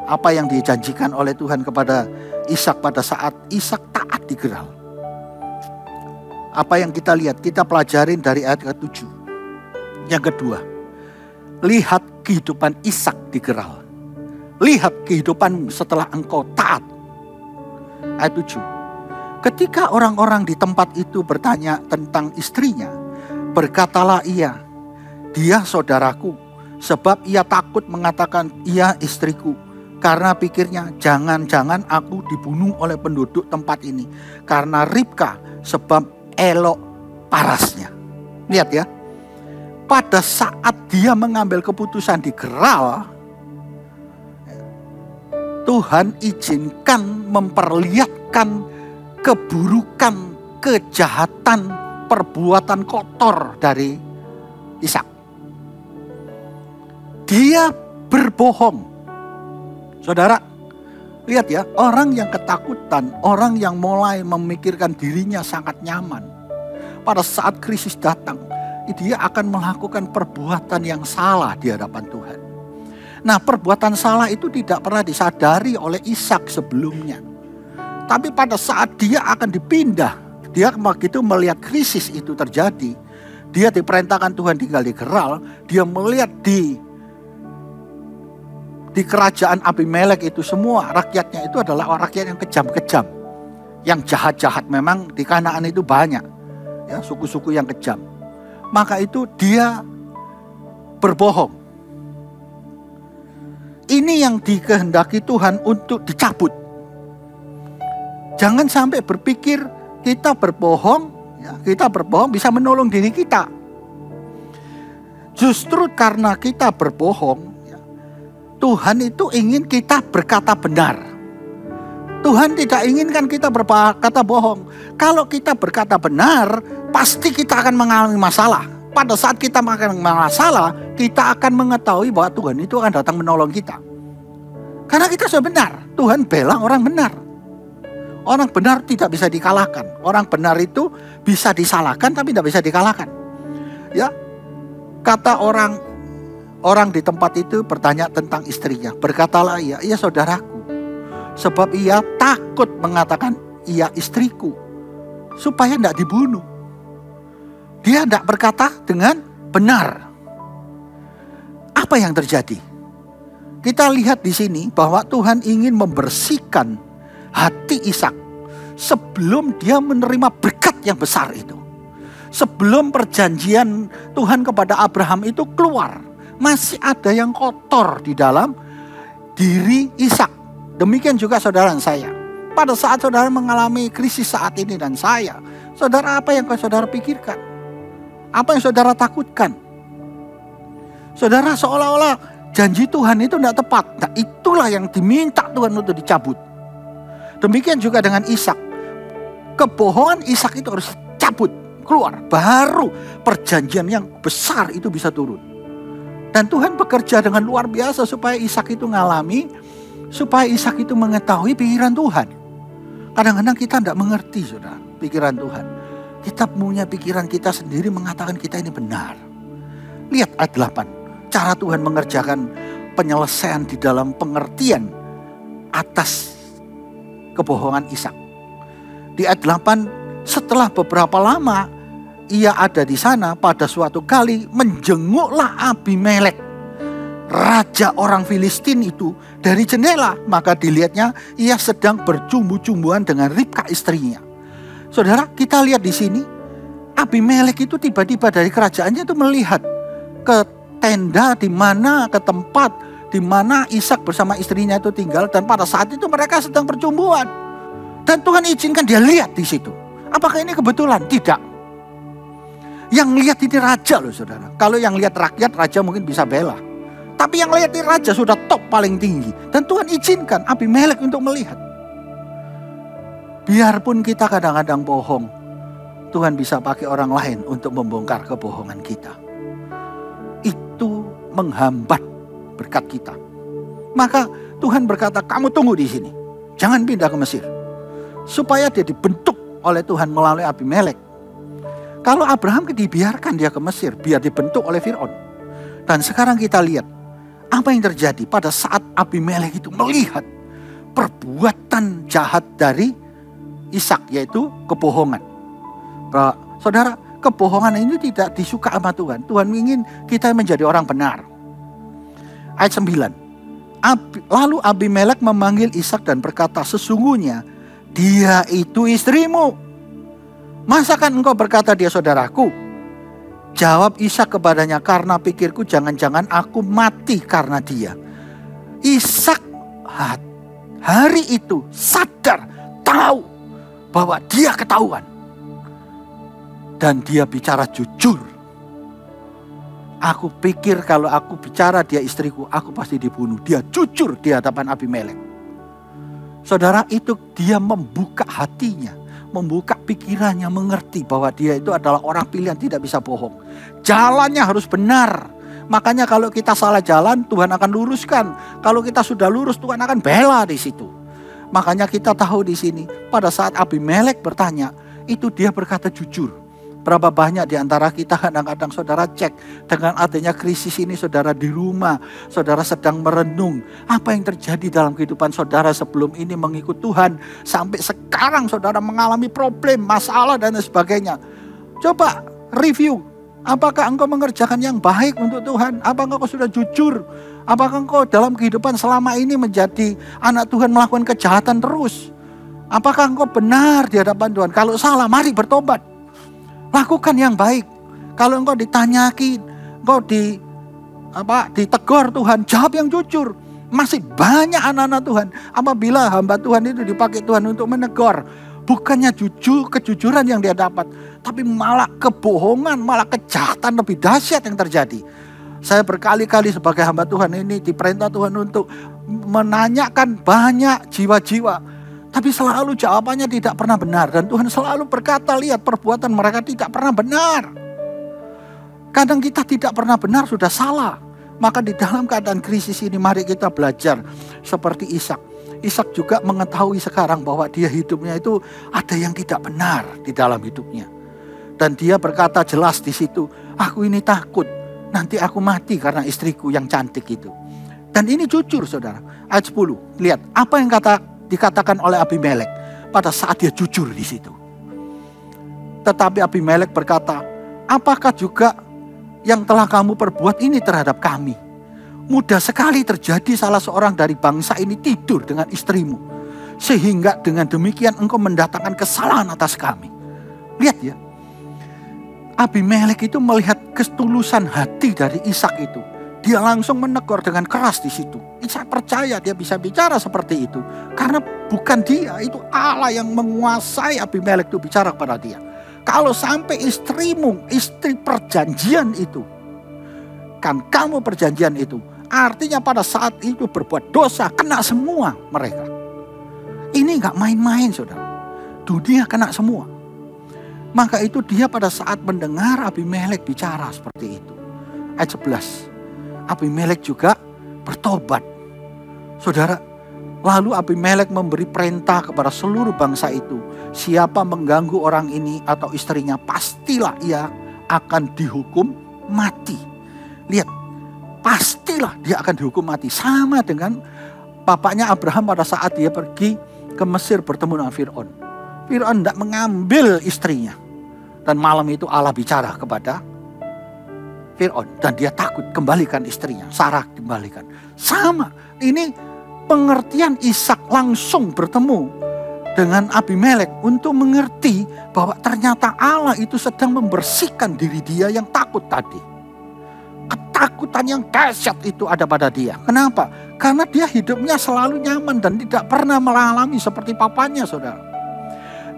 Apa yang dijanjikan oleh Tuhan kepada Ishak pada saat Ishak taat di Gerar. Apa yang kita lihat, kita pelajarin dari ayat ke-7. Yang kedua, lihat kehidupan Ishak di Gerar. Lihat kehidupan setelah engkau taat. Ayat 7. Ketika orang-orang di tempat itu bertanya tentang istrinya, berkatalah ia, dia saudaraku, sebab ia takut mengatakan ia istriku. Karena pikirnya, jangan-jangan aku dibunuh oleh penduduk tempat ini. Karena Ribka, sebab elok parasnya. Lihat ya, pada saat dia mengambil keputusan di Gerar, Tuhan izinkan memperlihatkan keburukan, kejahatan, perbuatan kotor dari Ishak. Dia berbohong. Saudara, lihat ya, orang yang ketakutan, orang yang mulai memikirkan dirinya sangat nyaman, pada saat krisis datang, dia akan melakukan perbuatan yang salah di hadapan Tuhan. Nah, perbuatan salah itu tidak pernah disadari oleh Ishak sebelumnya. Tapi pada saat dia akan dipindah, dia begitu melihat krisis itu terjadi, dia diperintahkan Tuhan tinggal di Gerar, dia melihat di kerajaan Abimelek itu semua rakyatnya itu adalah rakyat yang kejam-kejam, yang jahat-jahat. Memang di Kanaan itu banyak ya suku-suku yang kejam. Maka itu dia berbohong. Ini yang dikehendaki Tuhan untuk dicabut. Jangan sampai berpikir kita berbohong, ya, kita berbohong bisa menolong diri kita. Justru karena kita berbohong, ya, Tuhan itu ingin kita berkata benar. Tuhan tidak inginkan kita berkata bohong. Kalau kita berkata benar, pasti kita akan mengalami masalah. Pada saat kita mengalami masalah, kita akan mengetahui bahwa Tuhan itu akan datang menolong kita. Karena kita sudah benar. Tuhan bela orang benar. Orang benar tidak bisa dikalahkan. Orang benar itu bisa disalahkan tapi tidak bisa dikalahkan. Ya, kata orang di tempat itu bertanya tentang istrinya. Berkatalah ia, ia saudaraku. Sebab ia takut mengatakan ia istriku. Supaya tidak dibunuh. Dia tidak berkata dengan benar. Apa yang terjadi? Kita lihat di sini bahwa Tuhan ingin membersihkan hati Ishak sebelum dia menerima berkat yang besar itu. Sebelum perjanjian Tuhan kepada Abraham itu keluar, masih ada yang kotor di dalam diri Ishak. Demikian juga saudara saya. Pada saat saudara mengalami krisis saat ini dan saya, saudara, apa yang saudara pikirkan? Apa yang saudara takutkan? Saudara, seolah-olah janji Tuhan itu tidak tepat. Nah, itulah yang diminta Tuhan untuk dicabut. Demikian juga dengan Ishak. Kebohongan Ishak itu harus cabut, keluar. Baru perjanjian yang besar itu bisa turun. Dan Tuhan bekerja dengan luar biasa supaya Ishak itu ngalami, supaya Ishak itu mengetahui pikiran Tuhan. Kadang-kadang kita tidak mengerti, saudara, pikiran Tuhan. Kita punya pikiran kita sendiri mengatakan kita ini benar. Lihat ayat 8. Cara Tuhan mengerjakan penyelesaian di dalam pengertian atas kebohongan Ishak. Di ayat 8, setelah beberapa lama ia ada di sana, pada suatu kali menjenguklah Abimelek, raja orang Filistin itu, dari jendela. Maka dilihatnya ia sedang bercumbu-cumbuan dengan Ribka istrinya. Saudara, kita lihat di sini, Abimelek itu tiba-tiba dari kerajaannya itu melihat ke tenda di mana, ke tempat di mana Ishak bersama istrinya itu tinggal, dan pada saat itu mereka sedang percumbuhan. Dan Tuhan izinkan dia lihat di situ. Apakah ini kebetulan? Tidak. Yang lihat ini raja loh saudara. Kalau yang lihat rakyat, raja mungkin bisa bela. Tapi yang lihat ini raja sudah top paling tinggi. Dan Tuhan izinkan Abimelek untuk melihat. Biarpun kita kadang-kadang bohong, Tuhan bisa pakai orang lain untuk membongkar kebohongan kita. Itu menghambat berkat kita. Maka Tuhan berkata, kamu tunggu di sini. Jangan pindah ke Mesir. Supaya dia dibentuk oleh Tuhan melalui Abimelek. Kalau Abraham dibiarkan dia ke Mesir, biar dibentuk oleh Fir'aun. Dan sekarang kita lihat, apa yang terjadi pada saat Abimelek itu melihat perbuatan jahat dari Ishak, yaitu kebohongan. Saudara, kebohongan ini tidak disuka sama Tuhan. Tuhan ingin kita menjadi orang benar. Ayat 9. Lalu Abimelek memanggil Ishak dan berkata, sesungguhnya dia itu istrimu. Masakan engkau berkata dia saudaraku? Jawab Ishak kepadanya, karena pikirku jangan-jangan aku mati karena dia. Ishak hari itu sadar, tahu bahwa dia ketahuan. Dan dia bicara jujur. Aku pikir kalau aku bicara dia istriku, aku pasti dibunuh. Dia jujur di hadapan Abimelek. Saudara, itu dia membuka hatinya, membuka pikirannya, mengerti bahwa dia itu adalah orang pilihan, tidak bisa bohong. Jalannya harus benar. Makanya kalau kita salah jalan, Tuhan akan luruskan. Kalau kita sudah lurus, Tuhan akan bela di situ. Makanya kita tahu di sini, pada saat Abimelek bertanya, itu dia berkata jujur. Berapa banyak di antara kita kadang-kadang saudara cek dengan adanya krisis ini, saudara di rumah, saudara sedang merenung apa yang terjadi dalam kehidupan saudara sebelum ini mengikut Tuhan. Sampai sekarang saudara mengalami problem, masalah dan sebagainya. Coba review, apakah engkau mengerjakan yang baik untuk Tuhan? Apakah engkau sudah jujur? Apakah engkau dalam kehidupan selama ini menjadi anak Tuhan melakukan kejahatan terus? Apakah engkau benar di hadapan Tuhan? Kalau salah, mari bertobat. Lakukan yang baik. Kalau engkau ditanyakin, engkau ditegur Tuhan, jawab yang jujur. Masih banyak anak-anak Tuhan, apabila hamba Tuhan itu dipakai Tuhan untuk menegur, bukannya kejujuran yang dia dapat, tapi malah kebohongan, malah kejahatan lebih dahsyat yang terjadi. Saya berkali-kali sebagai hamba Tuhan ini diperintah Tuhan untuk menanyakan banyak jiwa-jiwa. Tapi selalu jawabannya tidak pernah benar. Dan Tuhan selalu berkata, lihat perbuatan mereka tidak pernah benar. Kadang kita tidak pernah benar sudah salah. Maka di dalam keadaan krisis ini mari kita belajar seperti Ishak. Ishak juga mengetahui sekarang bahwa dia hidupnya itu ada yang tidak benar di dalam hidupnya. Dan dia berkata jelas di situ, aku ini takut nanti aku mati karena istriku yang cantik itu. Dan ini jujur saudara. Ayat 10, lihat apa yang dikatakan oleh Abimelek pada saat dia jujur di situ. Tetapi Abimelek berkata, apakah juga yang telah kamu perbuat ini terhadap kami? Mudah sekali terjadi salah seorang dari bangsa ini tidur dengan istrimu, sehingga dengan demikian engkau mendatangkan kesalahan atas kami. Lihat ya, Abimelek itu melihat ketulusan hati dari Ishak itu. Dia langsung menegur dengan keras di situ. Saya percaya dia bisa bicara seperti itu. Karena bukan dia, itu Allah yang menguasai Abimelek itu bicara kepada dia. Kalau sampai istrimu, istri perjanjian itu, kan kamu perjanjian itu, artinya pada saat itu berbuat dosa, kena semua mereka. Ini gak main-main saudara. Dunia kena semua. Maka itu dia pada saat mendengar Abimelek bicara seperti itu. Ayat 11. Abimelek juga bertobat. Saudara, lalu Abimelek memberi perintah kepada seluruh bangsa itu. Siapa mengganggu orang ini atau istrinya, pastilah ia akan dihukum mati. Lihat, pastilah dia akan dihukum mati. Sama dengan bapaknya Abraham pada saat dia pergi ke Mesir bertemu dengan Fir'aun. Fir'aun tidak mengambil istrinya. Dan malam itu Allah bicara kepada Fir'aun, dan dia takut, kembalikan istrinya, Sarah kembalikan. Sama, ini pengertian Ishak langsung bertemu dengan Abimelek untuk mengerti bahwa ternyata Allah itu sedang membersihkan diri dia yang takut tadi. ketakutan yang dahsyat itu ada pada dia. Kenapa? Karena dia hidupnya selalu nyaman dan tidak pernah mengalami seperti papanya, saudara.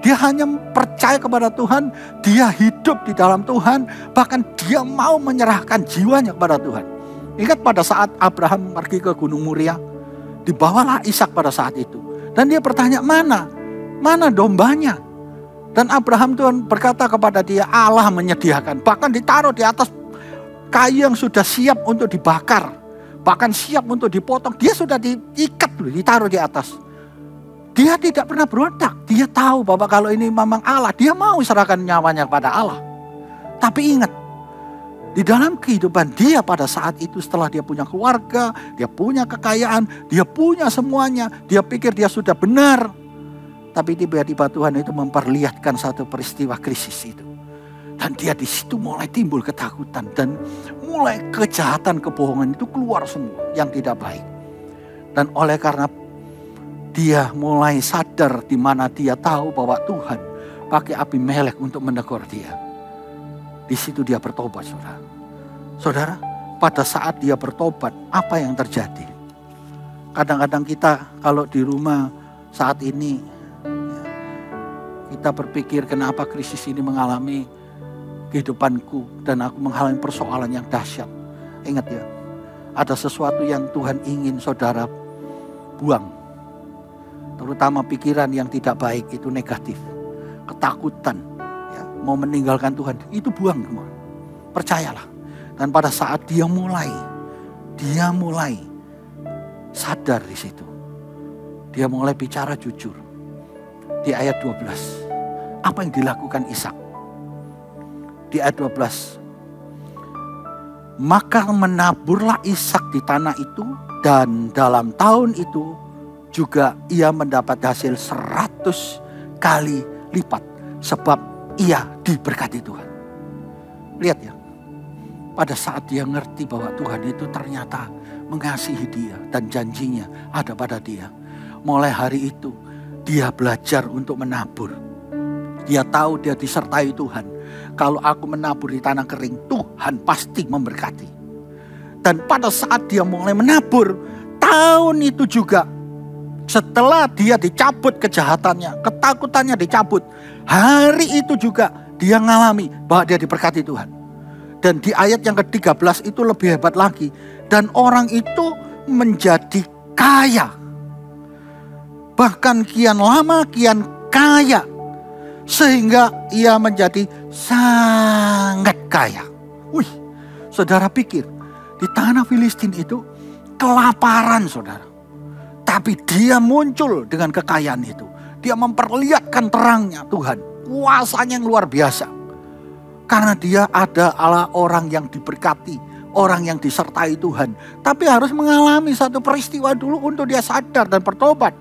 Dia hanya percaya kepada Tuhan, dia hidup di dalam Tuhan, bahkan dia mau menyerahkan jiwanya kepada Tuhan. Ingat pada saat Abraham pergi ke Gunung Moria, dibawalah Ishak pada saat itu. Dan dia bertanya, mana dombanya? Dan Abraham Tuhan berkata kepada dia, Allah menyediakan. Bahkan ditaruh di atas kayu yang sudah siap untuk dibakar. Bahkan siap untuk dipotong. Dia sudah diikat dulu, ditaruh di atas. Dia tidak pernah berontak. Dia tahu bahwa kalau ini memang Allah, dia mau serahkan nyawanya kepada Allah. Tapi ingat, di dalam kehidupan dia pada saat itu, setelah dia punya keluarga, dia punya kekayaan, dia punya semuanya, dia pikir dia sudah benar. Tapi tiba-tiba Tuhan itu memperlihatkan satu peristiwa krisis itu. Dan dia di situ mulai timbul ketakutan. Dan mulai kejahatan, kebohongan itu keluar semua yang tidak baik. Dan oleh karena dia mulai sadar di mana dia tahu bahwa Tuhan pakai Abimelek untuk menegur dia. Di situ dia bertobat, saudara. Saudara, pada saat dia bertobat, apa yang terjadi? Kadang-kadang kita kalau di rumah saat ini, kita berpikir kenapa krisis ini mengalami kehidupanku dan aku mengalami persoalan yang dahsyat. Ingat ya, ada sesuatu yang Tuhan ingin saudara buang. Terutama pikiran yang tidak baik itu negatif. Ketakutan, ya, mau meninggalkan Tuhan, itu buang semua. Percayalah. Dan pada saat dia mulai sadar di situ. Dia mulai bicara jujur. Di ayat 12. Apa yang dilakukan Ishak? Di ayat 12. Maka menaburlah Ishak di tanah itu, dan dalam tahun itu juga ia mendapat hasil 100 kali lipat, sebab ia diberkati Tuhan. Lihat ya, pada saat dia ngerti bahwa Tuhan itu ternyata mengasihi dia dan janjinya ada pada dia. Mulai hari itu dia belajar untuk menabur. Dia tahu dia disertai Tuhan. Kalau aku menabur di tanah kering, Tuhan pasti memberkati. Dan pada saat dia mulai menabur, tahun itu juga setelah dia dicabut kejahatannya, ketakutannya dicabut, hari itu juga dia ngalami bahwa dia diberkati Tuhan. Dan di ayat yang ke-13 itu lebih hebat lagi. Dan orang itu menjadi kaya. Bahkan kian lama kian kaya. Sehingga ia menjadi sangat kaya. Wih, saudara pikir di tanah Filistin itu kelaparan, saudara. Tapi dia muncul dengan kekayaan itu. Dia memperlihatkan terangnya Tuhan. Kuasanya yang luar biasa. Karena dia adalah orang yang diberkati. Orang yang disertai Tuhan. Tapi harus mengalami satu peristiwa dulu untuk dia sadar dan bertobat.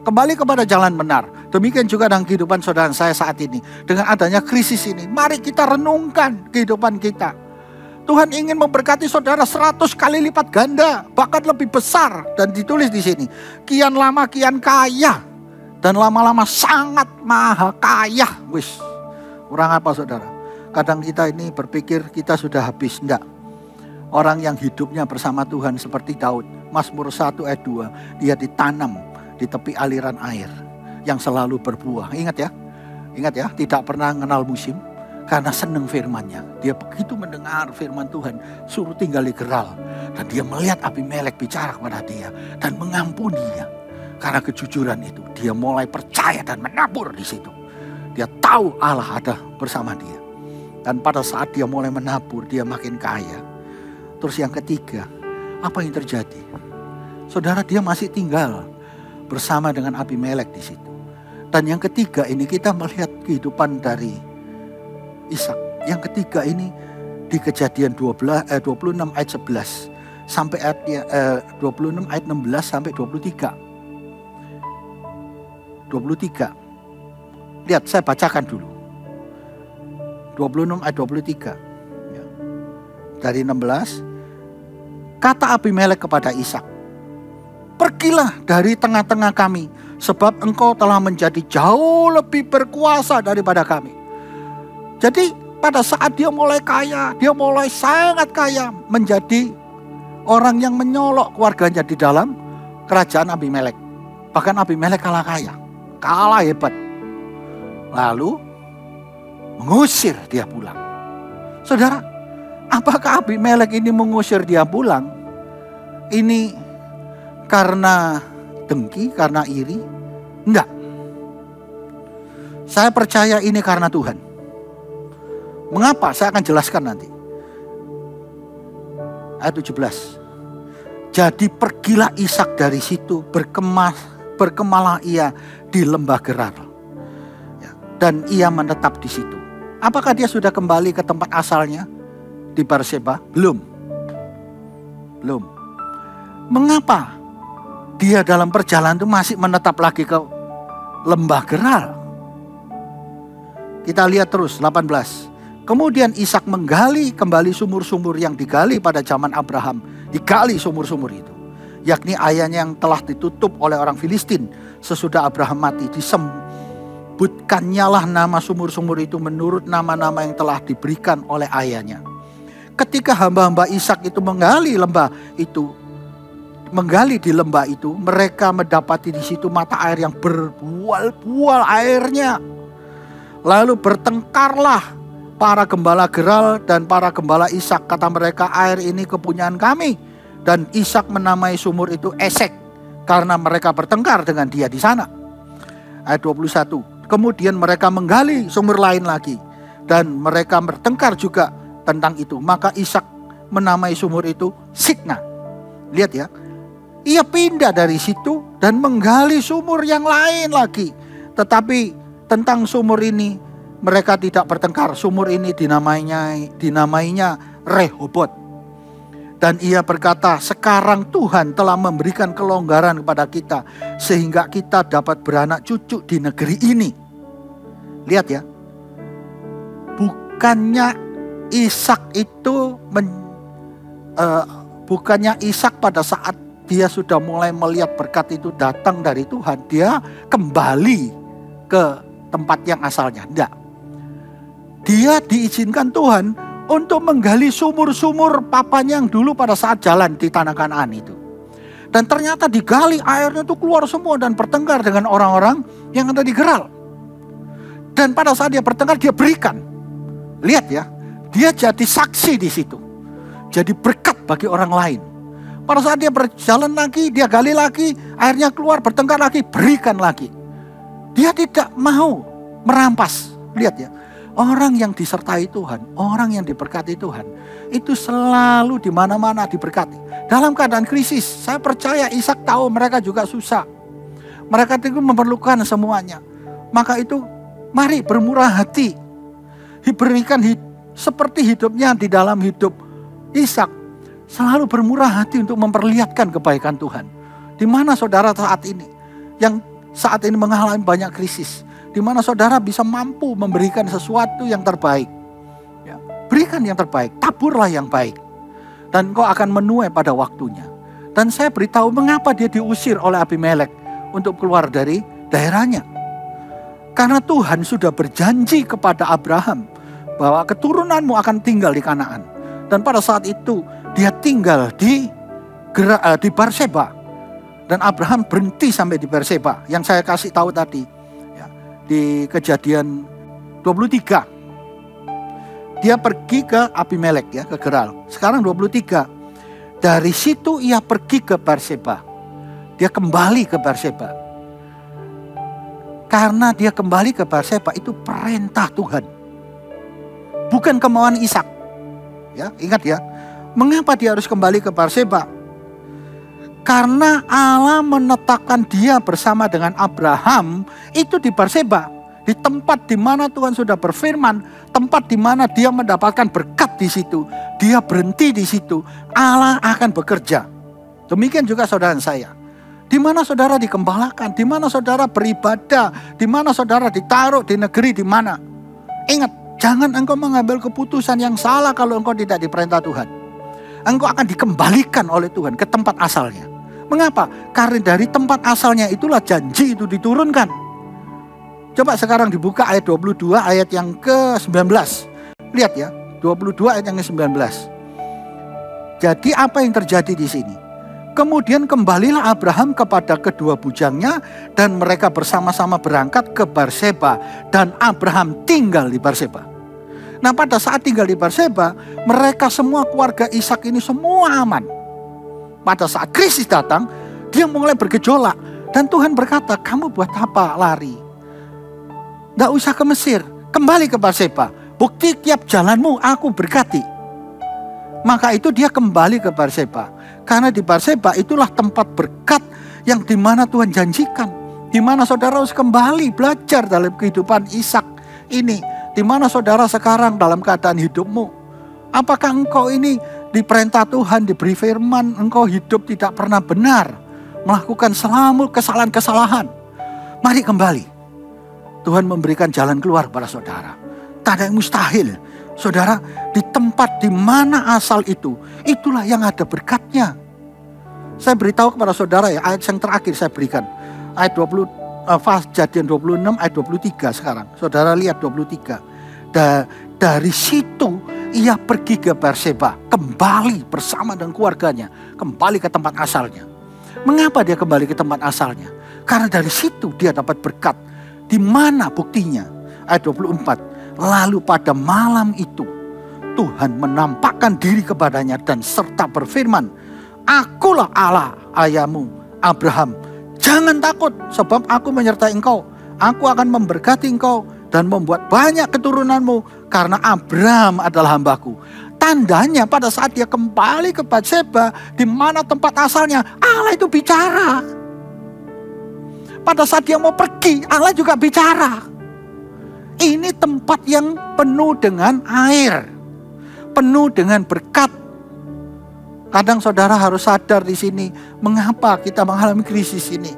Kembali kepada jalan benar. Demikian juga dalam kehidupan saudara saya saat ini. Dengan adanya krisis ini, mari kita renungkan kehidupan kita. Tuhan ingin memberkati saudara 100 kali lipat ganda, bahkan lebih besar. Dan ditulis di sini, kian lama kian kaya, dan lama-lama sangat maha kaya. Wis, kurang apa saudara? Kadang kita ini berpikir kita sudah habis. Enggak. Orang yang hidupnya bersama Tuhan seperti Daud, Mazmur 1 ayat 2, dia ditanam di tepi aliran air yang selalu berbuah. Ingat ya, tidak pernah mengenal musim karena senang firman-Nya. Dia begitu mendengar firman Tuhan, suruh tinggal di geral. Dan dia melihat Abimelek bicara kepada dia dan mengampuninya. Karena kejujuran itu, dia mulai percaya dan menabur di situ. Dia tahu Allah ada bersama dia. Dan pada saat dia mulai menabur, dia makin kaya. Terus yang ketiga, apa yang terjadi? Saudara, dia masih tinggal bersama dengan Abimelek di situ. Dan yang ketiga ini kita melihat kehidupan dari Ishak. Yang ketiga ini di Kejadian 26 ayat 11 sampai ayat 26 ayat 16 sampai 23. 23. Lihat, saya bacakan dulu. 26 ayat 23. Ya. Dari 16. Kata Abimelek kepada Ishak, pergilah dari tengah-tengah kami, sebab engkau telah menjadi jauh lebih berkuasa daripada kami. Jadi pada saat dia mulai kaya, dia mulai sangat kaya, menjadi orang yang menyolok keluarganya di dalam kerajaan Abimelek. Bahkan Abimelek kalah kaya, kalah hebat. Lalu mengusir dia pulang. Saudara, apakah Abimelek ini mengusir dia pulang? Ini karena dengki, karena iri? Enggak. Saya percaya ini karena Tuhan. Mengapa? Saya akan jelaskan nanti. Ayat 17. Jadi pergilah Ishak dari situ, berkemalah ia di lembah Gerar. Dan ia menetap di situ. Apakah dia sudah kembali ke tempat asalnya di Berseba? Belum. Mengapa dia dalam perjalanan itu masih menetap lagi ke lembah Gerar? Kita lihat terus 18. Kemudian Ishak menggali kembali sumur-sumur yang digali pada zaman Abraham. Digali sumur-sumur itu. Yakni ayahnya yang telah ditutup oleh orang Filistin sesudah Abraham mati. Disebutkannya lah nama sumur-sumur itu menurut nama-nama yang telah diberikan oleh ayahnya. Ketika hamba-hamba Ishak itu menggali di lembah itu, mereka mendapati di situ mata air yang berbual-bual airnya. Lalu bertengkarlah para gembala Gerar dan para gembala Ishak. Kata mereka, air ini kepunyaan kami. Dan Ishak menamai sumur itu Esek, karena mereka bertengkar dengan dia di sana. Ayat 21. Kemudian mereka menggali sumur lain lagi, dan mereka bertengkar juga tentang itu. Maka Ishak menamai sumur itu Sitna. Lihat ya, ia pindah dari situ dan menggali sumur yang lain lagi. Tetapi tentang sumur ini mereka tidak bertengkar. Sumur ini dinamainya Rehobot. Dan ia berkata, sekarang Tuhan telah memberikan kelonggaran kepada kita, sehingga kita dapat beranak cucu di negeri ini. Lihat ya, bukannya Ishak pada saat dia sudah mulai melihat berkat itu datang dari Tuhan, dia kembali ke tempat yang asalnya. Tidak. Dia diizinkan Tuhan untuk menggali sumur-sumur papanya yang dulu pada saat jalan di tanah Kanaan itu. Dan ternyata digali, airnya itu keluar semua dan bertengkar dengan orang-orang yang ada di Gerar. Dan pada saat dia bertengkar, dia berikan. Lihat ya, dia jadi saksi di situ. Jadi berkat bagi orang lain. Pada saat dia berjalan lagi, dia gali lagi, airnya keluar, bertengkar lagi, berikan lagi. Dia tidak mau merampas. Lihat ya, orang yang disertai Tuhan, orang yang diberkati Tuhan, itu selalu di mana-mana diberkati. Dalam keadaan krisis, saya percaya Ishak tahu mereka juga susah. Mereka itu memerlukan semuanya. Maka itu, mari bermurah hati. Diberikan seperti hidupnya di dalam hidup Ishak. Selalu bermurah hati untuk memperlihatkan kebaikan Tuhan. Di mana saudara saat ini, yang saat ini mengalami banyak krisis, di mana saudara bisa mampu memberikan sesuatu yang terbaik. Ya, berikan yang terbaik, taburlah yang baik. Dan kau akan menuai pada waktunya. Dan saya beritahu mengapa dia diusir oleh Abimelek untuk keluar dari daerahnya. Karena Tuhan sudah berjanji kepada Abraham bahwa keturunanmu akan tinggal di Kanaan. Dan pada saat itu dia tinggal di Berseba. Dan Abraham berhenti sampai di Berseba. Yang saya kasih tahu tadi. Di Kejadian 23. Dia pergi ke Abimelek ya, ke Gerar. Sekarang 23. Dari situ ia pergi ke Berseba. Dia kembali ke Berseba. Karena dia kembali ke Berseba itu perintah Tuhan. Bukan kemauan Ishak. Ya, ingat ya. Mengapa dia harus kembali ke Berseba? Karena Allah menetapkan dia bersama dengan Abraham itu di Berseba. Di tempat di mana Tuhan sudah berfirman, tempat di mana dia mendapatkan berkat di situ. Dia berhenti di situ. Allah akan bekerja. Demikian juga saudara saya. Di mana saudara dikembalakan, di mana saudara beribadah, di mana saudara ditaruh di negeri di mana. Ingat, jangan engkau mengambil keputusan yang salah kalau engkau tidak diperintah Tuhan. Engkau akan dikembalikan oleh Tuhan ke tempat asalnya. Mengapa? Karena dari tempat asalnya itulah janji itu diturunkan. Coba sekarang dibuka ayat 22, ayat yang ke-19. Lihat ya, 22 ayat yang ke-19. Jadi apa yang terjadi di sini? Kemudian kembalilah Abraham kepada kedua bujangnya dan mereka bersama-sama berangkat ke Berseba dan Abraham tinggal di Berseba. Nah, pada saat tinggal di Berseba, mereka semua keluarga Ishak ini semua aman. Pada saat krisis datang, dia mulai bergejolak dan Tuhan berkata, "Kamu buat apa lari? Nggak usah ke Mesir, kembali ke Berseba. Bukti tiap jalanmu aku berkati." Maka itu dia kembali ke Berseba. Karena di Berseba itulah tempat berkat yang dimana Tuhan janjikan. Dimana saudara harus kembali belajar dalam kehidupan Ishak ini. Dimana saudara sekarang dalam keadaan hidupmu. Apakah engkau ini diperintah Tuhan, diberi firman, engkau hidup tidak pernah benar. Melakukan selalu kesalahan-kesalahan. Mari kembali. Tuhan memberikan jalan keluar pada saudara. Tak ada yang mustahil. Saudara, di tempat di mana asal itu, itulah yang ada berkatnya. Saya beritahu kepada saudara ya, ayat yang terakhir saya berikan. Ayat 20, Kejadian 26 ayat 23 sekarang. Saudara lihat 23. Dari situ ia pergi ke Berseba, kembali bersama dengan keluarganya, kembali ke tempat asalnya. Mengapa dia kembali ke tempat asalnya? Karena dari situ dia dapat berkat. Di mana buktinya? Ayat 24. Lalu pada malam itu Tuhan menampakkan diri kepadanya dan serta berfirman, "Akulah Allah ayahmu Abraham. Jangan takut sebab aku menyertai engkau. Aku akan memberkati engkau dan membuat banyak keturunanmu karena Abraham adalah hambaku." Tandanya pada saat dia kembali ke Berseba, di mana tempat asalnya, Allah itu bicara. Pada saat dia mau pergi, Allah juga bicara. Ini tempat yang penuh dengan air, penuh dengan berkat. Kadang saudara harus sadar di sini, mengapa kita mengalami krisis ini?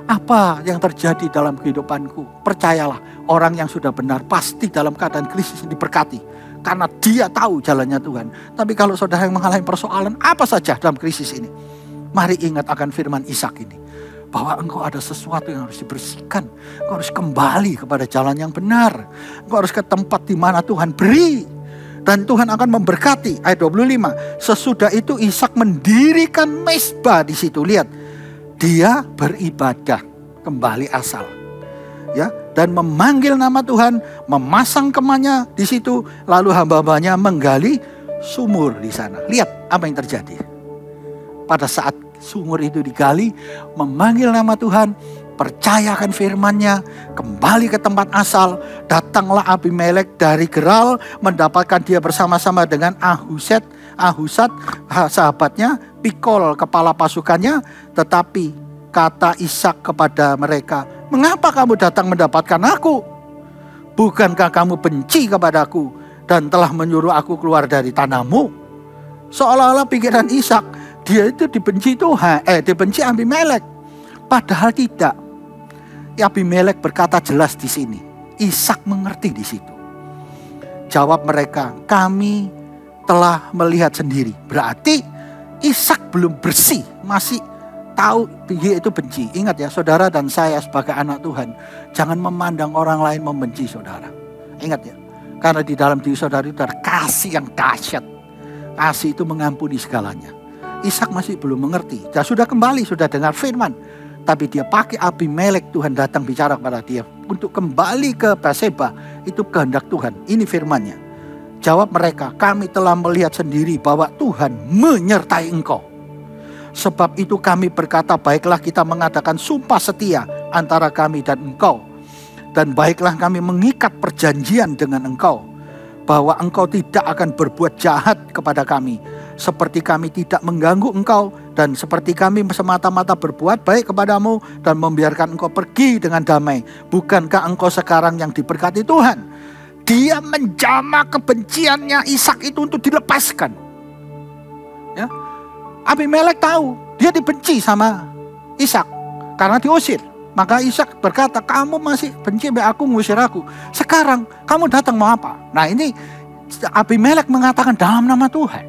Apa yang terjadi dalam kehidupanku? Percayalah, orang yang sudah benar pasti dalam keadaan krisis diberkati. Karena dia tahu jalannya Tuhan. Tapi kalau saudara yang mengalami persoalan apa saja dalam krisis ini, mari ingat akan firman Ishak ini. Bahwa engkau ada sesuatu yang harus dibersihkan. Engkau harus kembali kepada jalan yang benar. Engkau harus ke tempat di mana Tuhan beri. Dan Tuhan akan memberkati. Ayat 25. Sesudah itu Ishak mendirikan mezbah di situ. Lihat. Dia beribadah kembali asal. Ya, dan memanggil nama Tuhan, memasang kemahnya di situ, lalu hamba-hambanya menggali sumur di sana. Lihat apa yang terjadi. Pada saat sumur itu digali, memanggil nama Tuhan, percayakan firman-Nya, kembali ke tempat asal. Datanglah Abimelek dari Geral, mendapatkan dia bersama-sama dengan Ahuzat sahabatnya, Pikol kepala pasukannya. Tetapi kata Ishak kepada mereka, "Mengapa kamu datang mendapatkan aku? Bukankah kamu benci kepadaku dan telah menyuruh aku keluar dari tanahmu?" Seolah-olah pikiran Ishak, dia itu dibenci Tuhan, dibenci Abimelek. Padahal tidak. Abimelek berkata jelas di sini. Ishak mengerti di situ. Jawab mereka, "Kami telah melihat sendiri." Berarti Ishak belum bersih, masih tahu dia itu benci. Ingat ya, saudara dan saya sebagai anak Tuhan, jangan memandang orang lain membenci saudara. Ingat ya, karena di dalam diri saudara itu ada kasih yang dahsyat. Kasih itu mengampuni segalanya. Ishak masih belum mengerti. Dia sudah kembali, sudah dengar firman. Tapi dia pakai Abimelek, Tuhan datang bicara kepada dia. Untuk kembali ke Berseba, itu kehendak Tuhan. Ini firman-Nya. Jawab mereka, "Kami telah melihat sendiri bahwa Tuhan menyertai engkau. Sebab itu kami berkata, baiklah kita mengadakan sumpah setia antara kami dan engkau. Dan baiklah kami mengikat perjanjian dengan engkau. Bahwa engkau tidak akan berbuat jahat kepada kami. Seperti kami tidak mengganggu engkau. Dan seperti kami semata-mata berbuat baik kepadamu. Dan membiarkan engkau pergi dengan damai. Bukankah engkau sekarang yang diberkati Tuhan?" Dia menjamah kebenciannya Ishak itu untuk dilepaskan. Ya. Abimelek tahu dia dibenci sama Ishak karena diusir. Maka Ishak berkata, "Kamu masih benci aku, ngusir aku. Sekarang kamu datang mau apa?" Nah, ini Abimelek mengatakan dalam nama Tuhan.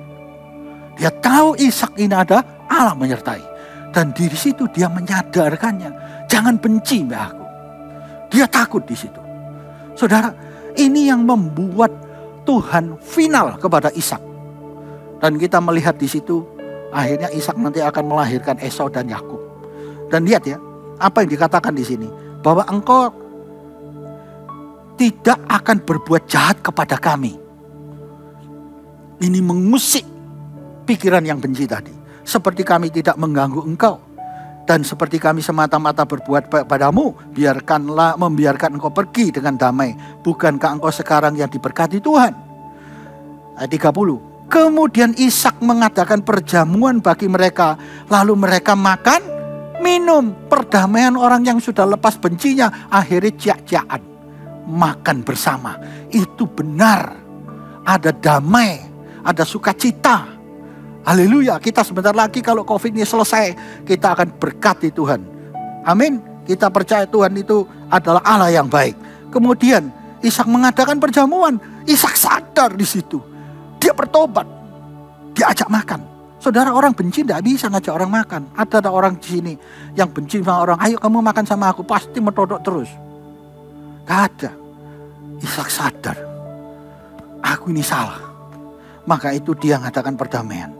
Dia tahu Ishak ini ada Allah menyertai. Dan di situ dia menyadarkannya, jangan benci aku. Dia takut di situ. Saudara, ini yang membuat Tuhan final kepada Ishak. Dan kita melihat di situ akhirnya Ishak nanti akan melahirkan Esau dan Yakub. Dan lihat ya, apa yang dikatakan di sini, bahwa engkau tidak akan berbuat jahat kepada kami. Ini mengusik pikiran yang benci tadi. Seperti kami tidak mengganggu engkau, dan seperti kami semata-mata berbuat baik padamu, membiarkan engkau pergi dengan damai. Bukankah engkau sekarang yang diberkati Tuhan? Ayat 30. Kemudian Ishak mengadakan perjamuan bagi mereka, lalu mereka makan, minum. Perdamaian orang yang sudah lepas bencinya akhirnya ciak-ciakan, makan bersama. Itu benar, ada damai, ada sukacita. Haleluya, kita sebentar lagi kalau COVID ini selesai, kita akan berkati Tuhan. Amin. Kita percaya Tuhan itu adalah Allah yang baik. Kemudian Ishak mengadakan perjamuan. Ishak sadar di situ. Dia bertobat. Dia ajak makan. Saudara, orang benci tidak bisa ngajak orang makan. Ada orang di sini yang benci sama orang, ayo kamu makan sama aku, pasti metodok terus. Gak ada. Ishak sadar, aku ini salah. Maka itu dia mengadakan perdamaian.